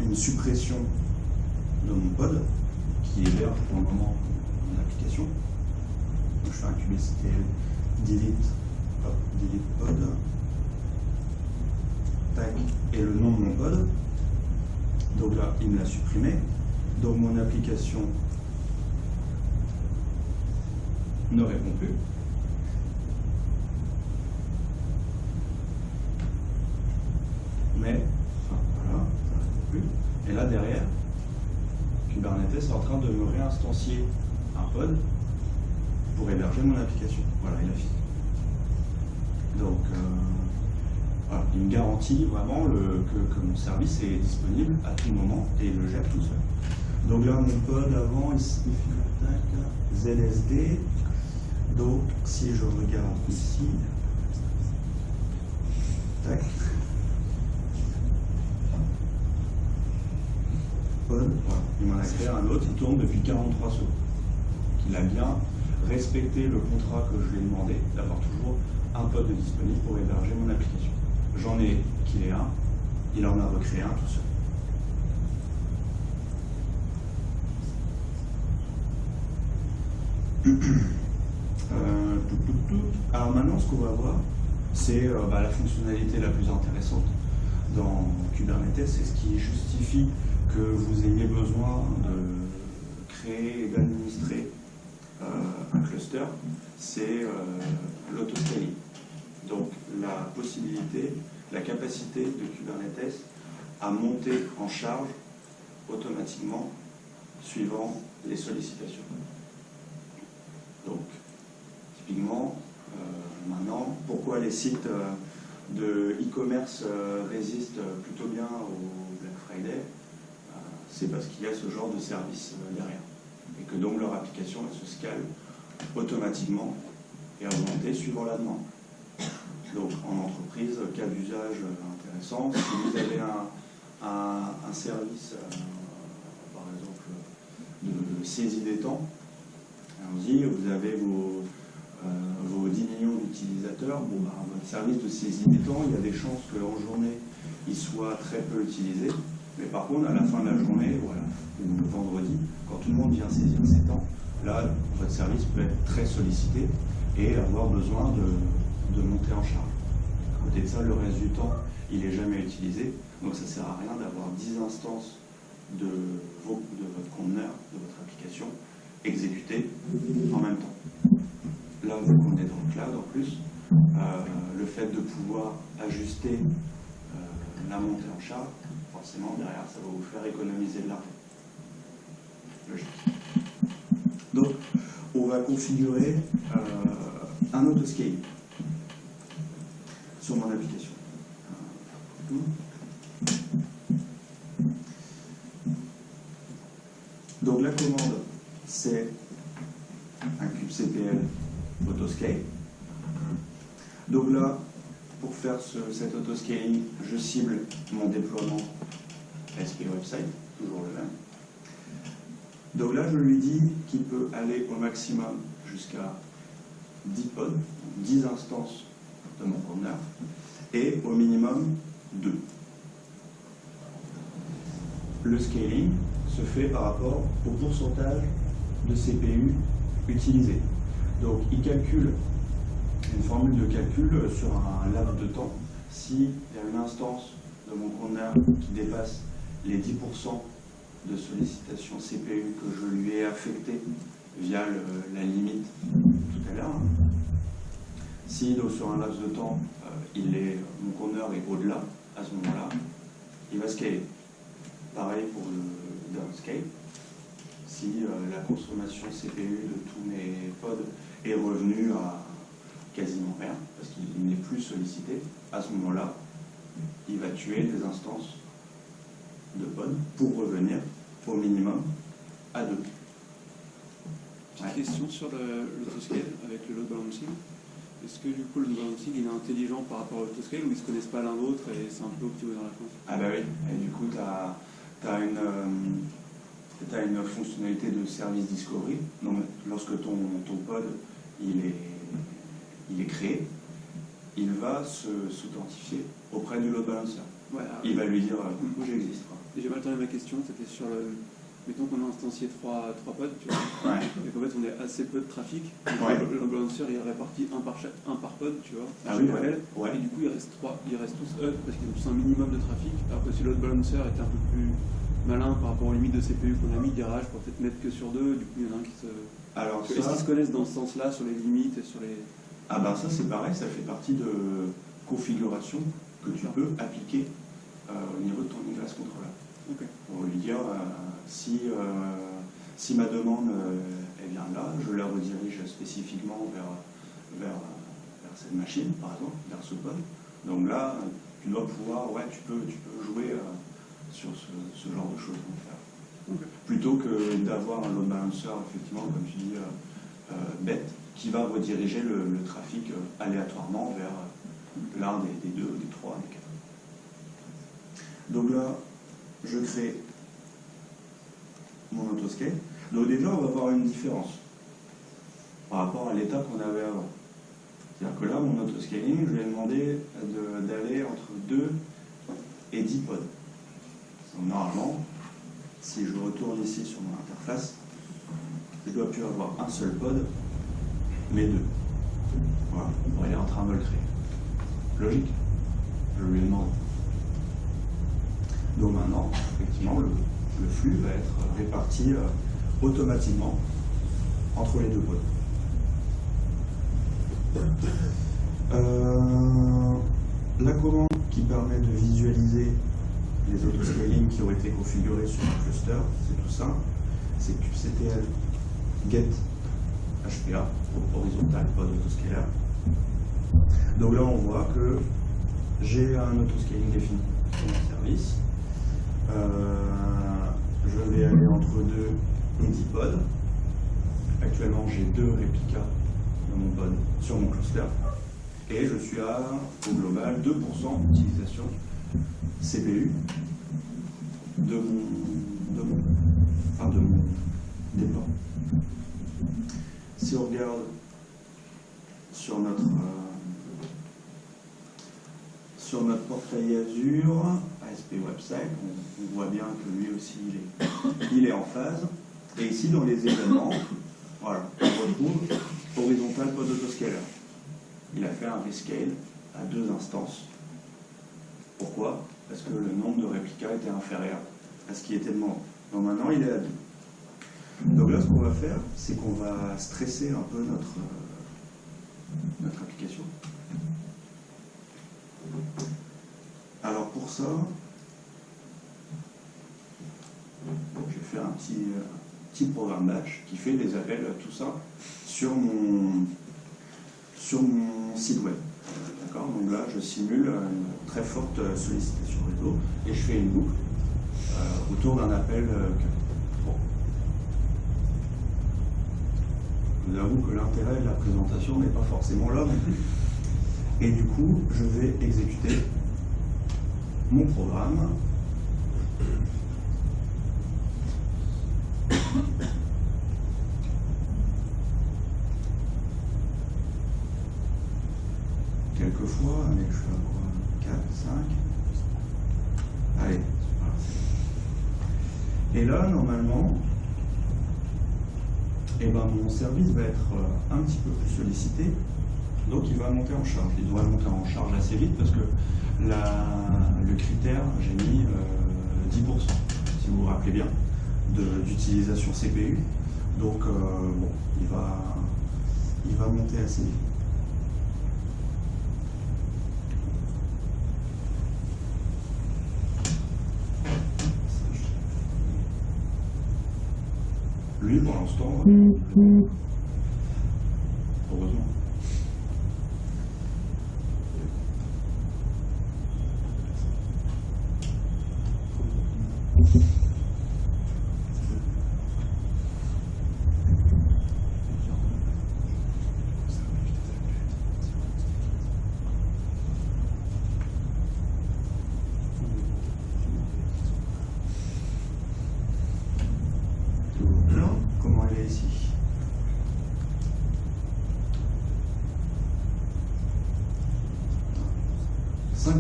une suppression de mon pod qui héberge pour le moment mon application, donc je fais un kubectl delete pod, tac, et le nom de mon pod, donc là il me l'a supprimé, donc mon application ne répond plus. Mais, enfin voilà, ça ne répond plus. Et là derrière, Kubernetes est en train de me réinstancier un pod pour héberger mon application. Voilà, il a fini. Donc, voilà, il me garantit vraiment que mon service est disponible à tout moment et il le gère tout seul. Donc là, mon pod avant, il fait ZSD. Donc, si je regarde ici, tac, pod, voilà, il m'en a créé un autre, il tourne depuis 43 secondes. Il a bien respecté le contrat que je lui ai demandé d'avoir toujours un pod disponible pour héberger mon application. J'en ai qu'il ait un, il en a recréé un tout seul. Alors maintenant, ce qu'on va voir, c'est la fonctionnalité la plus intéressante dans Kubernetes, c'est ce qui justifie que vous ayez besoin de créer et d'administrer un cluster, c'est l'autoscaling. Donc la possibilité, la capacité de Kubernetes à monter en charge automatiquement suivant les sollicitations. Donc, typiquement, maintenant, pourquoi les sites de e-commerce résistent plutôt bien au Black Friday, c'est parce qu'il y a ce genre de service derrière. Et que donc leur application elle se scale automatiquement et augmentée suivant la demande. Donc en entreprise, cas d'usage intéressant, si vous avez un service, par exemple, de saisie des temps, allons-y, vous avez vos 10 millions d'utilisateurs, votre service de saisie des temps, il y a des chances qu'en journée, il soit très peu utilisé, mais par contre, à la fin de la journée, voilà, ou le vendredi, quand tout le monde vient saisir ses temps, là, votre service peut être très sollicité et avoir besoin de monter en charge. À côté de ça, le reste du temps, il n'est jamais utilisé, donc ça ne sert à rien d'avoir 10 instances de votre conteneur, de votre application, exécutées en même temps. Là, vu qu'on est dans le cloud en plus, le fait de pouvoir ajuster la montée en charge, forcément derrière ça va vous faire économiser de l'argent. Logique. Donc, on va configurer un autoscale sur mon application. Donc la commande, c'est un kubectl autoscale. Donc là, pour faire cet autoscaling, je cible mon déploiement ASP website, toujours le même. Donc là, je lui dis qu'il peut aller au maximum jusqu'à 10 pods, 10 instances de mon conteneur, et au minimum 2. Le scaling se fait par rapport au pourcentage de CPU utilisé. Donc il calcule une formule de calcul sur un laps de temps. S'il y a une instance de mon conteneur qui dépasse les 10% de sollicitation CPU que je lui ai affecté via la limite tout à l'heure, si donc, sur un laps de temps, mon conteneur est au-delà, à ce moment-là, il va scaler. Pareil pour le downscale. Si la consommation CPU de tous mes pods est revenue à quasiment rien, parce qu'il n'est plus sollicité, à ce moment-là, il va tuer des instances de pods pour revenir au minimum à 2. Petite question sur l'autoscale avec le load balancing. Est-ce que du coup le load balancing il est intelligent par rapport à l'autoscale ou ils ne se connaissent pas l'un l'autre et c'est un peu optimé dans la France? Ah bah oui, et du coup tu as une fonctionnalité de service discovery. Donc lorsque ton pod il est créé, il va s'authentifier auprès du load balancer. Ouais, il va lui dire où j'existe. J'ai mal entendu ma question, c'était sur mettons qu'on a instancié 3 pods, tu vois, Ouais. et qu'en fait on a assez peu de trafic, Ouais. le load balancer il est réparti un par pod, tu vois, Ah oui, ouais. Ouais. et du coup ils restent tous up parce qu'ils ont tous un minimum de trafic, alors que si le load balancer était un peu plus malin par rapport aux limites de CPU qu'on a mis, garage pour peut-être mettre que sur 2, du coup il y en a un qui se... Alors Est-ce qu'ils se connaissent dans ce sens-là, sur les limites et sur les... Ah ben ça c'est pareil, ça fait partie de configuration que tu peux appliquer au niveau de ton ingress controller. Okay. Pour lui dire si ma demande elle vient là, je la redirige spécifiquement vers cette machine, par exemple, vers ce pod. Donc là, tu dois pouvoir, tu peux jouer sur ce genre de choses. Okay. Plutôt que d'avoir un load balancer, effectivement, comme tu dis, bête, qui va rediriger le trafic aléatoirement vers l'un des 2, des 3, des 4. Donc là, je crée mon autoscale. Donc déjà, on va voir une différence par rapport à l'état qu'on avait avant. C'est-à-dire que là, mon autoscaling, je lui ai demandé d'aller entre 2 et 10 pods. Donc, normalement, si je retourne ici sur mon interface, je ne dois plus avoir un seul pod, mais 2. Voilà, il est en train de me le créer. Logique, je lui ai demandé. Donc maintenant, effectivement, le flux va être réparti automatiquement entre les 2 pods. La commande qui permet de visualiser les autoscaling qui ont été configurés sur un cluster, c'est tout ça. C'est qctl get HPA, horizontal pod autoscaler. Donc là, on voit que j'ai un autoscaling défini sur mon service. Je vais aller entre 2 et 10 pods. Actuellement, j'ai 2 réplicas de mon pod sur mon cluster. Et je suis à, au global, 2% d'utilisation CPU de mon déploiement. Si on regarde sur notre portail Azure, ASP Website, on voit bien que lui aussi il est en phase. Et ici dans les événements, voilà, on retrouve horizontal pod autoscaler. Il a fait un rescale à 2 instances. Pourquoi? Parce que le nombre de réplicas était inférieur à ce qui était demandé. Donc maintenant il est à 2. Donc là ce qu'on va faire, c'est qu'on va stresser un peu notre application. Alors pour ça, je vais faire un petit programme batch qui fait des appels tout ça sur mon site web. D'accord? Donc là, je simule une très forte sollicitation réseau et je fais une boucle autour d'un appel. Bon. Je vous avoue que l'intérêt de la présentation n'est pas forcément là non plus. Et du coup, je vais exécuter mon programme. Quelquefois, mais je suis à quoi 4, 5. Allez, voilà. Et là, normalement, et ben mon service va être un petit peu plus sollicité, donc il va monter en charge. Il devrait monter en charge assez vite parce que le critère, j'ai mis 10%, si vous vous rappelez bien, d'utilisation CPU. Donc bon, il va monter assez vite. Lui, pour l'instant, heureusement. Comment elle est ici? « 5%,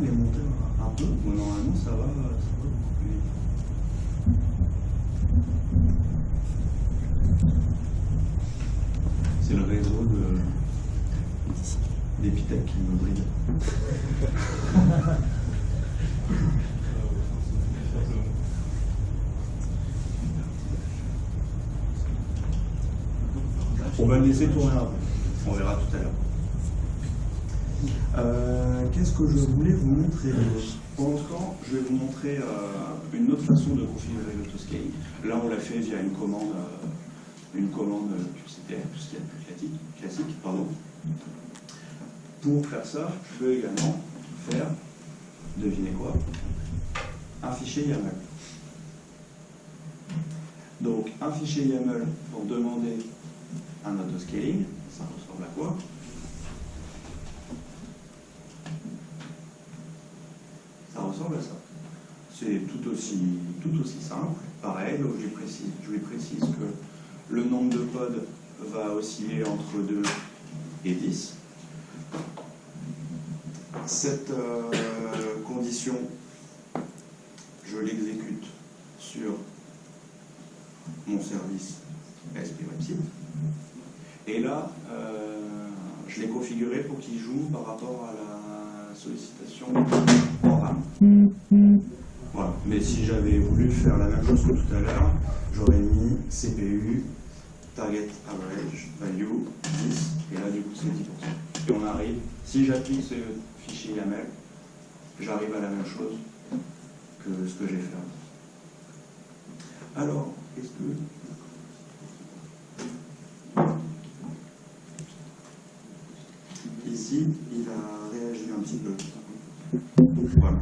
elle est montée un peu. Bon, normalement, ça va beaucoup plus vite. C'est le réseau d'Epitech qui me brille. On va le laisser tourner un peu. On verra tout à l'heure. Qu'est-ce que je voulais vous montrer d'autre? Pour l'instant, je vais vous montrer une autre façon de configurer l'autoscaling. Là, on l'a fait via une commande QCTR, tout ce qui est plus classique. Pardon. Pour faire ça, je peux également faire, devinez quoi, un fichier YAML. Donc, un fichier YAML pour demander un autoscaling, ça ressemble à quoi? Ça ressemble à ça. C'est tout aussi simple. Pareil, donc je lui précise que le nombre de pods va osciller entre 2 et 10. Cette condition, je l'exécute sur mon service ASP Website. Et là, je l'ai configuré pour qu'il joue par rapport à la sollicitation en RAM. Voilà. Mais si j'avais voulu faire la même chose que tout à l'heure, j'aurais mis CPU, target average value 10, et là du coup c'est 10%. Et on arrive, si j'applique ce fichier YAML, j'arrive à la même chose que ce que j'ai fait avant. Alors, qu'est-ce que... Ici, il a réagi un petit peu. Voilà.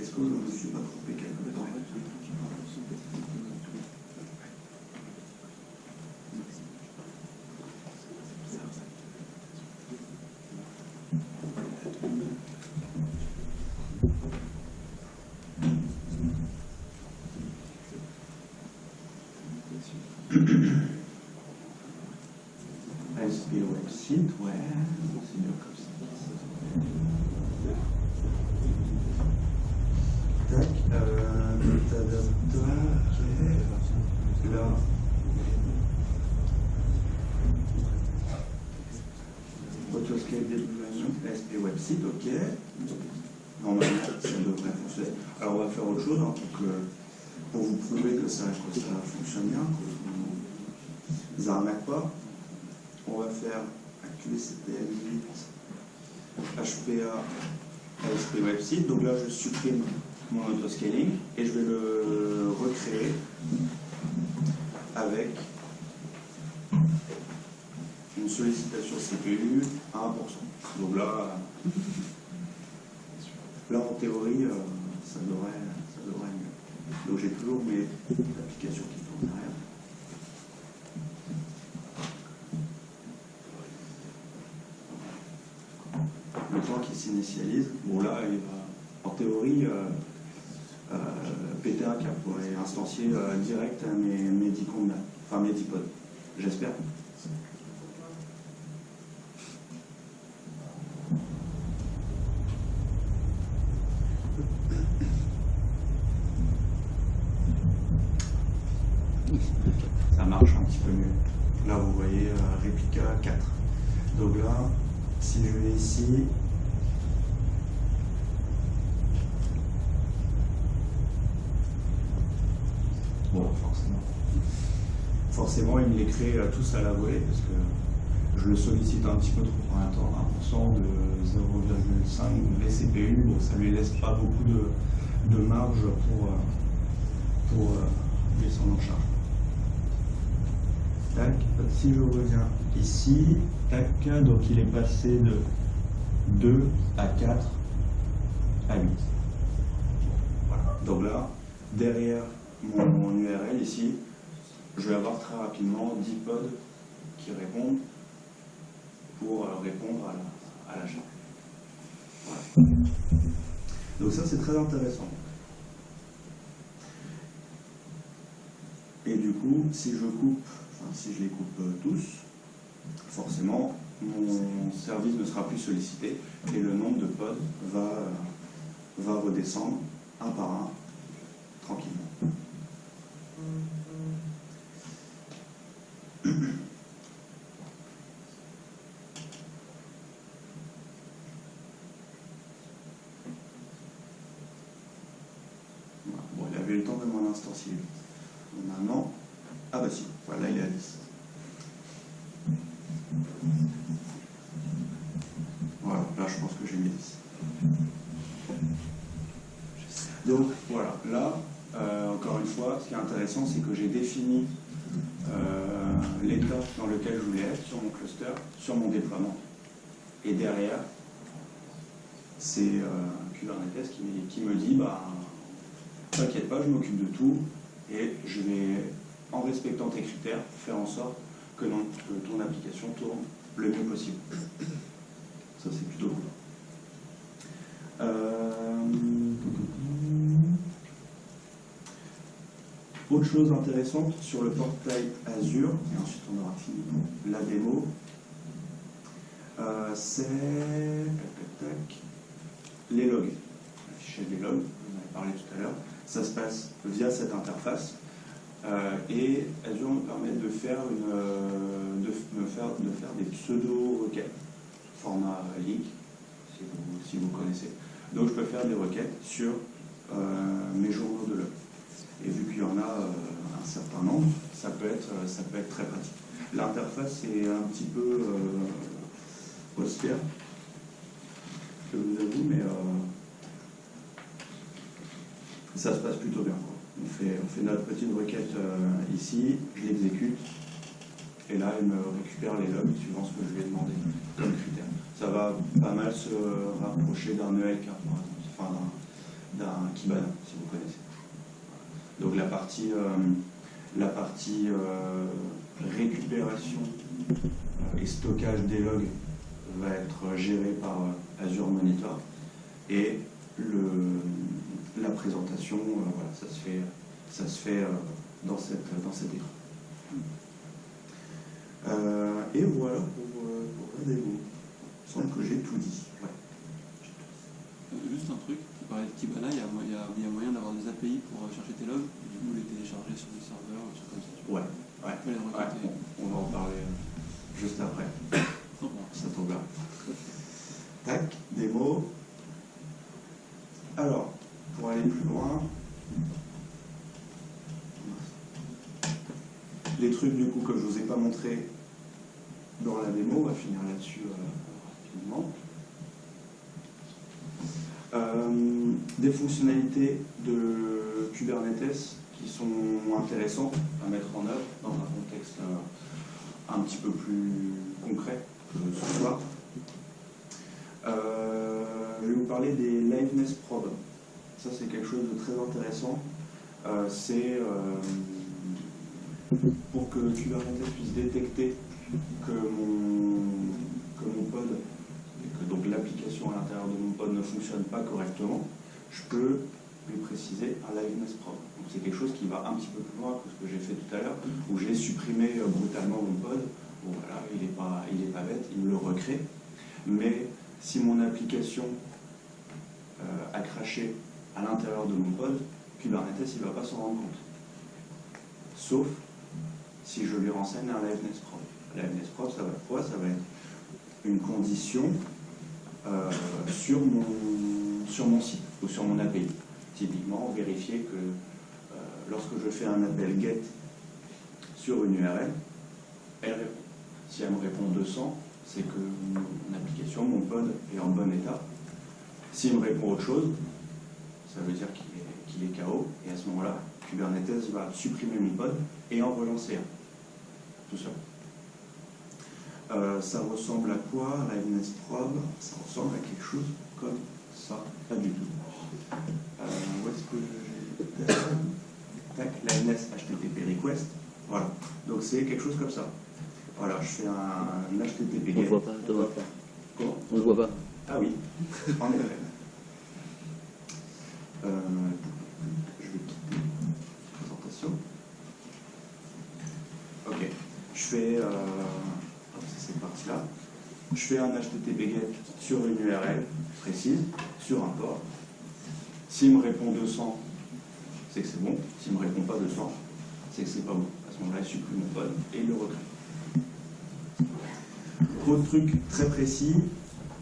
Est-ce que je ne me suis pas trompé quelque part? ASP Website, ouais, c'est mieux comme ça. Tac, là. Autoscale déploiement, ASP Website, ok. Normalement, ça devrait fonctionner. Alors, on va faire autre chose hein, pour vous prouver que ça fonctionne bien, que vous n'arnaquez pas. On va faire un QCTL 8 HPA ASP Website. Donc là, je supprime mon autoscaling et je vais le recréer avec une sollicitation CPU à 1%. Donc là en théorie, ça devrait mieux. Donc j'ai toujours mes applications qui tournent derrière. Le temps qui s'initialise, bon là, il va en théorie péter un câble et instancier direct mes 10 combats, enfin mes 10 pods, j'espère. 4. Donc là, si je vais ici, bon, forcément, il me les crée tous à la volée parce que je le sollicite un petit peu trop pour un temps. 1% de 0,5 VCPU, bon, ça lui laisse pas beaucoup de marge pour descendre en charge. Tac, si je reviens ici, tac, donc il est passé de 2 à 4 à 8. Voilà. Donc là, derrière mon URL ici, je vais avoir très rapidement 10 pods qui répondent pour répondre à la charge. Voilà. Donc ça, c'est très intéressant. Et du coup, si je coupe, si je les coupe tous, forcément, mon service ne sera plus sollicité et le nombre de pods va redescendre un par un, tranquillement. Bon, il avait eu le temps de mon instancier. Maintenant, ah bah si, voilà, il est à 10. Voilà, là je pense que j'ai mis 10. Donc voilà, là, encore une fois, ce qui est intéressant, c'est que j'ai défini l'état dans lequel je voulais être sur mon cluster, sur mon déploiement. Et derrière, c'est Kubernetes qui me dit, bah, t'inquiète pas, je m'occupe de tout et je vais, en respectant tes critères, faire en sorte que ton application tourne le mieux possible. Ça, c'est plutôt cool. Autre chose intéressante sur le portail Azure, et ensuite on aura fini pour la démo, c'est les logs. Afficher des logs, on en avait parlé tout à l'heure. Ça se passe via cette interface et Azure me permet de faire des pseudo-requêtes, format leak, si vous connaissez. Donc je peux faire des requêtes sur mes journaux de log. Et vu qu'il y en a un certain nombre, ça peut être très pratique. L'interface est un petit peu austère, je vous avoue, mais ça se passe plutôt bien. On fait notre petite requête ici, je l'exécute, et là, il me récupère les logs suivant ce que je lui ai demandé comme critère. Ça va pas mal se rapprocher d'un ELK, enfin d'un Kibana, si vous connaissez. Donc la partie récupération et stockage des logs va être gérée par Azure Monitor et la présentation, voilà, ça se fait dans cet écran. Et voilà pour la démo. Il semble que j'ai tout dit. Ouais. Juste un truc, tu parlais de Kibana, il y a moyen d'avoir des API pour chercher tes logs, du coup les télécharger sur des serveurs, des trucs comme ça. Ouais. On va en parler juste après. Ça tombe bien. Tac, démo. Alors, pour aller plus loin, les trucs du coup que je ne vous ai pas montré dans la démo, on va finir là-dessus rapidement. Des fonctionnalités de Kubernetes qui sont intéressantes à mettre en œuvre dans un contexte un petit peu plus concret que ce soir. Je vais vous parler des liveness probes. Ça, c'est quelque chose de très intéressant. C'est pour que Kubernetes puisse détecter que mon pod, et que donc l'application à l'intérieur de mon pod ne fonctionne pas correctement, je peux lui préciser un liveness probe. Donc c'est quelque chose qui va un petit peu plus loin que ce que j'ai fait tout à l'heure, où j'ai supprimé brutalement mon pod. Bon voilà, il est pas bête, il me le recrée. Mais si mon application a craché à l'intérieur de mon pod, Kubernetes il ne va pas s'en rendre compte. Sauf si je lui renseigne un liveness probe. La MNSProd, ça va être quoi? Ça va être une condition sur mon site ou sur mon API. Typiquement, vérifier que lorsque je fais un appel GET sur une URL, elle répond. Si elle me répond 200, c'est que mon application, mon pod est en bon état. S'il me répond autre chose, ça veut dire qu'il est KO, et à ce moment-là, Kubernetes va supprimer mon pod et en relancer un. Tout seul. Ça ressemble à quoi, la MNSProd? Ça ressemble à quelque chose comme ça. Pas du tout. Où est-ce que j'ai... Tac, la NS HTTP request. Voilà. Donc c'est quelque chose comme ça. Voilà, je fais un HTTP On ne GET. voit pas, Thomas. Comment? On ne voit pas. Ah oui, en effet. Je vais quitter la présentation. Ok, je fais... c'est parti là. Je fais un HTTP GET sur une URL précise, sur un port. S'il me répond 200, c'est que c'est bon. S'il ne me répond pas 200, c'est que c'est pas bon. À ce moment-là, il supprime mon pod et il le recrée. Autre truc très précis,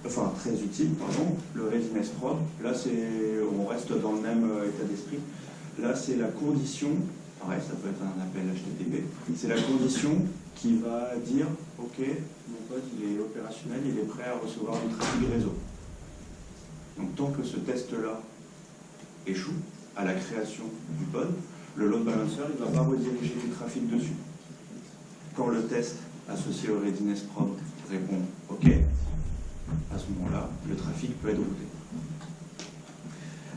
enfin très utile, pardon, le MNSProd. Là, on reste dans le même état d'esprit. Là, c'est la condition, pareil, ça peut être un appel HTTP, c'est la condition qui va dire, ok, mon pod il est opérationnel, il est prêt à recevoir du trafic réseau. Donc tant que ce test-là échoue à la création du pod, le load balancer ne va pas rediriger du trafic dessus. Quand le test associé au MNSProd répond OK, à ce moment-là, le trafic peut être routé.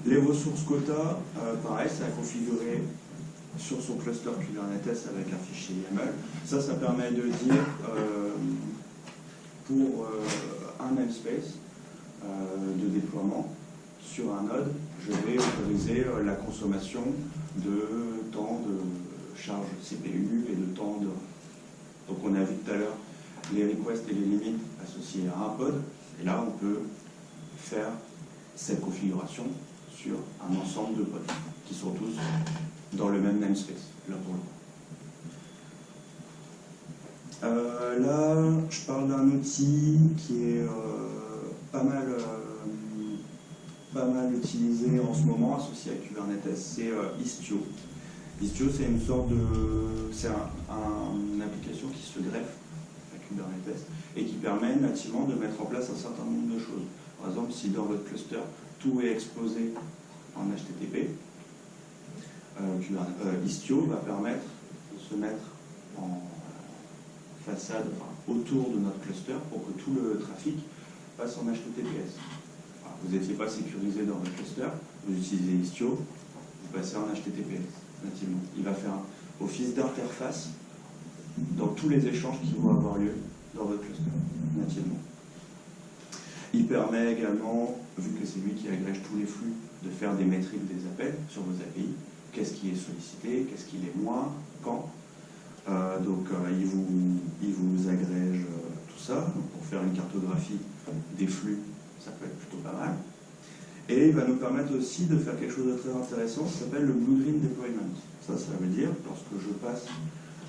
Les ressources quota, pareil, c'est à configurer sur son cluster Kubernetes avec un fichier YAML. Ça permet de dire pour un namespace de déploiement sur un node, je vais autoriser la consommation de temps de charge CPU et de temps de... Donc on a vu tout à l'heure les requests et les limites associées à un pod, et là on peut faire cette configuration sur un ensemble de pods qui sont tous dans le même namespace, là pour le coup. Là, je parle d'un outil qui est pas mal utilisé en ce moment, associé à Kubernetes, c'est Istio. Istio, c'est une sorte de... c'est une application qui se greffe à Kubernetes et qui permet nativement de mettre en place un certain nombre de choses. Par exemple, si dans votre cluster, tout est exposé en HTTP, Istio va permettre de se mettre en façade, enfin, autour de notre cluster pour que tout le trafic passe en HTTPS. Alors, vous n'étiez pas sécurisé dans votre cluster, vous utilisez Istio, vous passez en HTTPS nativement. Il va faire un office d'interface dans tous les échanges qui vont avoir lieu dans votre cluster, nativement. Il permet également, vu que c'est lui qui agrège tous les flux, de faire des métriques des appels sur vos API. Qu'est-ce qui est sollicité, qu'est-ce qui l'est moins, quand. Il vous agrège tout ça. Donc, pour faire une cartographie des flux, ça peut être plutôt pas mal. Et il va nous permettre aussi de faire quelque chose de très intéressant, ça s'appelle le Blue-Green Deployment. Ça veut dire, lorsque je passe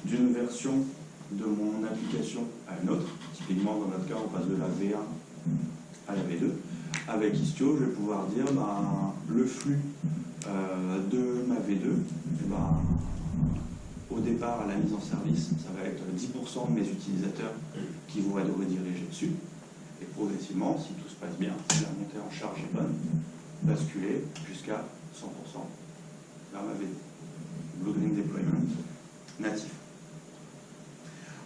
d'une version de mon application à une autre, typiquement dans notre cas, on passe de la V1 à la V2, avec Istio, je vais pouvoir dire le flux de ma V2, au départ, à la mise en service, ça va être 10% de mes utilisateurs qui vont être redirigés dessus. Et progressivement, si tout se passe bien, si la montée en charge est bonne, basculer jusqu'à 100% vers ma V2. Blue-Green Deployment natif.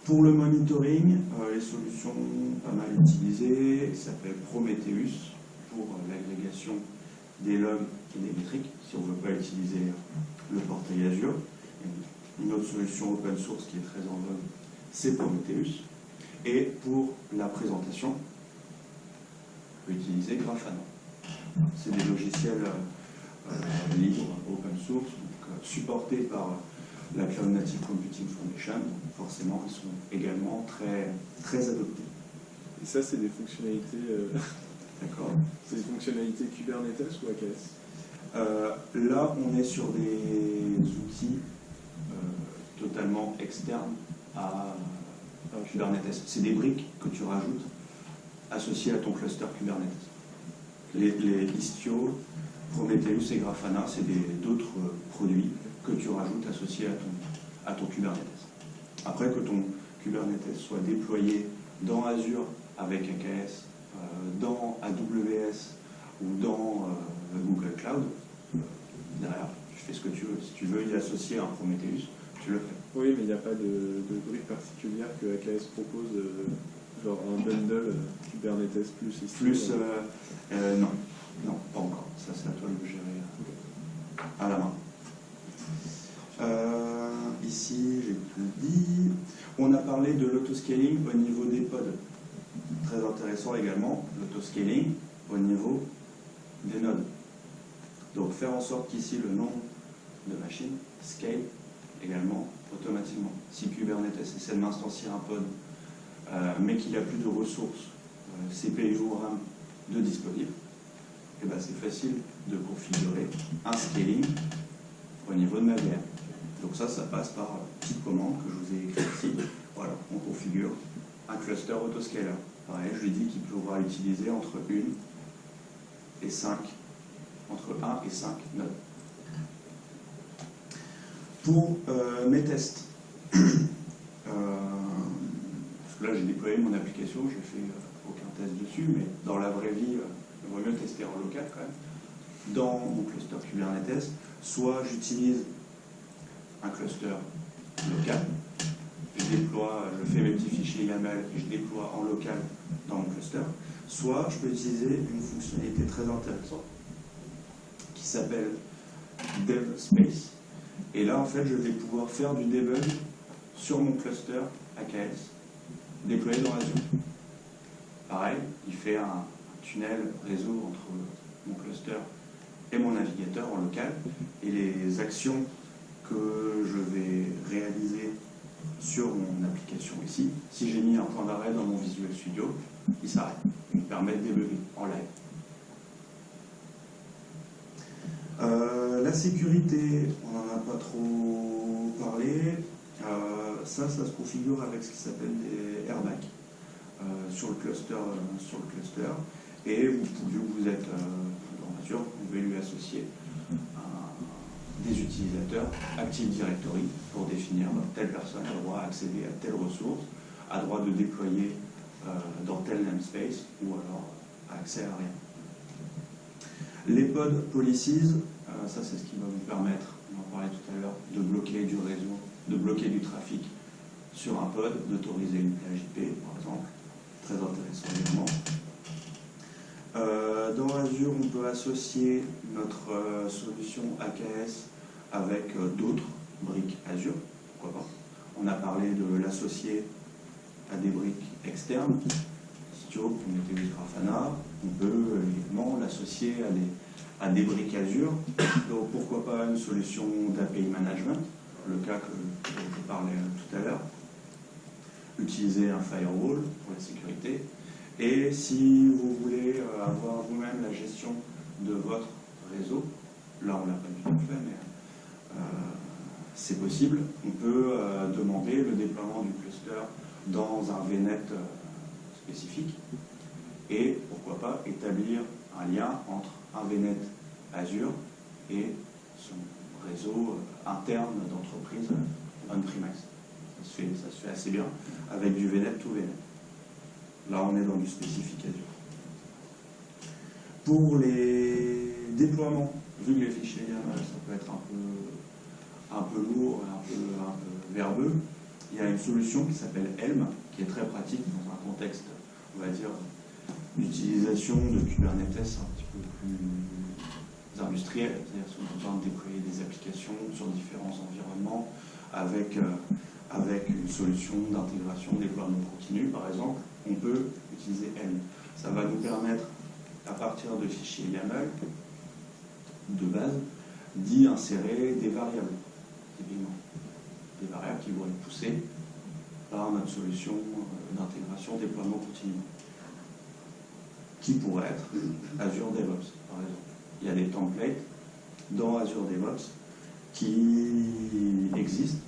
Pour le monitoring, les solutions pas mal utilisées s'appellent Prometheus pour l'agrégation des logs et des métriques, si on ne veut pas utiliser le portail Azure. Une autre solution open source qui est très en vogue, c'est Prometheus. Et pour la présentation, on peut utiliser Grafana. C'est des logiciels libres, open source, donc, supportés par la Cloud Native Computing Foundation. Donc forcément, ils sont également très, très adoptés. Et ça, c'est des fonctionnalités... D'accord. C'est des fonctionnalités Kubernetes ou AKS? Là, on est sur des outils totalement externes à Kubernetes. C'est des briques que tu rajoutes associées à ton cluster Kubernetes. Les Istio, Prometheus et Grafana, c'est d'autres produits que tu rajoutes associés à ton Kubernetes. Après que ton Kubernetes soit déployé dans Azure avec AKS, dans AWS ou dans Google Cloud, derrière, tu fais ce que tu veux. Si tu veux y associer un Prometheus, tu le fais. Oui, mais il n'y a pas de brique particulière que AKS propose, genre un bundle Kubernetes plus Istio. Plus, non, pas encore. Ça, c'est à toi de le gérer à la main. Ici, j'ai tout dit. On a parlé de l'autoscaling au niveau des pods. Très intéressant également, l'autoscaling au niveau des nodes. Donc faire en sorte qu'ici le nombre de machines scale également automatiquement. Si Kubernetes essaie de m'instancier un pod, mais qu'il n'y a plus de ressources CPU ou RAM de disponibles, et ben c'est facile de configurer un scaling au niveau de ma VM. Donc ça passe par une petite commande que je vous ai écrite ici. Voilà, on configure un cluster autoscaler. Pareil, je lui dis qu'il pourra utiliser entre 1 et 5 nodes. Pour mes tests, parce que là j'ai déployé mon application, j'ai fait aucun test dessus, mais dans la vraie vie, il vaut mieux tester en local quand même. Dans mon cluster Kubernetes, soit j'utilise un cluster local, je fais mes petits fichiers YAML et je déploie en local dans mon cluster, soit je peux utiliser une fonctionnalité très intéressante qui s'appelle DevSpace. Et là, en fait, je vais pouvoir faire du debug sur mon cluster AKS déployé dans Azure. Pareil, il fait un tunnel réseau entre mon cluster et mon navigateur en local, et les actions que je vais réaliser sur mon application ici, si j'ai mis un point d'arrêt dans mon Visual Studio, il s'arrête. Il me permet de débugger en live. La sécurité, on n'en a pas trop parlé. Ça se configure avec ce qui s'appelle des airbags sur le cluster. Et vu que vous êtes dans Azure, vous pouvez lui associer des utilisateurs Active Directory pour définir telle personne a droit à accéder à telle ressource, a droit de déployer dans tel namespace ou alors accès à rien. Les pod policies, ça c'est ce qui va vous permettre, on en parlait tout à l'heure, de bloquer du réseau, de bloquer du trafic sur un pod, d'autoriser une PHP par exemple, très intéressant également. Dans Azure, on peut associer notre solution AKS avec d'autres briques Azure, pourquoi pas. On a parlé de l'associer à des briques externes, Istio, Prometheus, Grafana. On peut également l'associer à des briques Azure. Donc pourquoi pas une solution d'API management, le cas que je parlais tout à l'heure. Utiliser un firewall pour la sécurité. Et si vous voulez avoir vous-même la gestion de votre réseau, là on ne l'a pas du tout fait, mais c'est possible, on peut demander le déploiement du cluster dans un VNet spécifique et pourquoi pas établir un lien entre un VNet Azure et son réseau interne d'entreprise on-premise. Ça se fait assez bien avec du VNet to VNet. Là, on est dans du spécifique Azure. Pour les déploiements, vu que les fichiers YAML, ça peut être un peu lourd, un peu verbeux, il y a une solution qui s'appelle Helm, qui est très pratique dans un contexte, on va dire, d'utilisation de Kubernetes un petit peu plus industriel, c'est-à-dire si on a besoin de déployer des applications sur différents environnements avec une solution d'intégration, de déploiement continu, par exemple, on peut utiliser Helm. Ça va nous permettre, à partir de fichiers YAML, de base, d'y insérer des variables, typiquement. Des variables qui vont être poussées par notre solution d'intégration, déploiement continu. Qui pourrait être Azure DevOps, par exemple. Il y a des templates dans Azure DevOps qui existent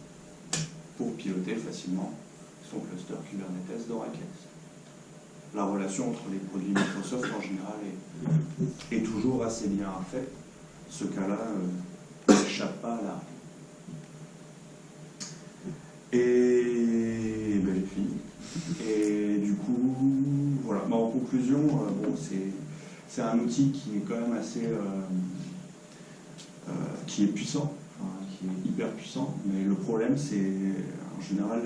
pour piloter facilement son cluster Kubernetes dans AKS. La relation entre les produits Microsoft en général est toujours assez bien faite. Ce cas-là n'échappe pas à la règle. Et ben, j'ai fini. Et du coup, voilà. En conclusion, bon, c'est un outil qui est quand même assez, qui est puissant, qui est hyper puissant. Mais le problème, c'est en général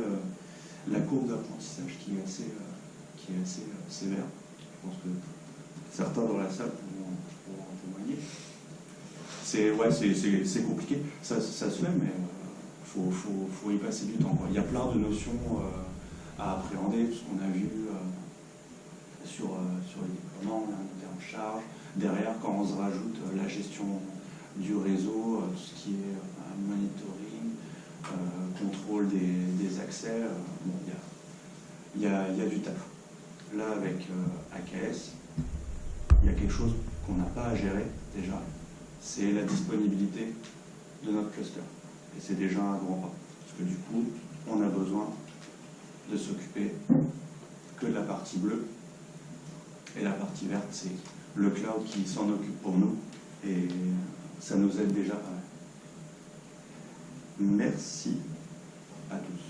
la courbe d'apprentissage qui est assez sévère. Je pense que certains dans la salle pourront en témoigner. C'est compliqué. Ça se fait, mais faut y passer du temps, quoi. Il y a plein de notions à appréhender, tout ce qu'on a vu sur les déploiements, la montée en charge. Derrière, quand on se rajoute la gestion du réseau, tout ce qui est monitoring, contrôle des accès, bon, il y a du taf. Là, avec AKS, il y a quelque chose qu'on n'a pas à gérer déjà, c'est la disponibilité de notre cluster. Et c'est déjà un grand pas. Parce que du coup, on a besoin de s'occuper que de la partie bleue. Et la partie verte, c'est le cloud qui s'en occupe pour nous. Et ça nous aide déjà pas mal. Merci à tous.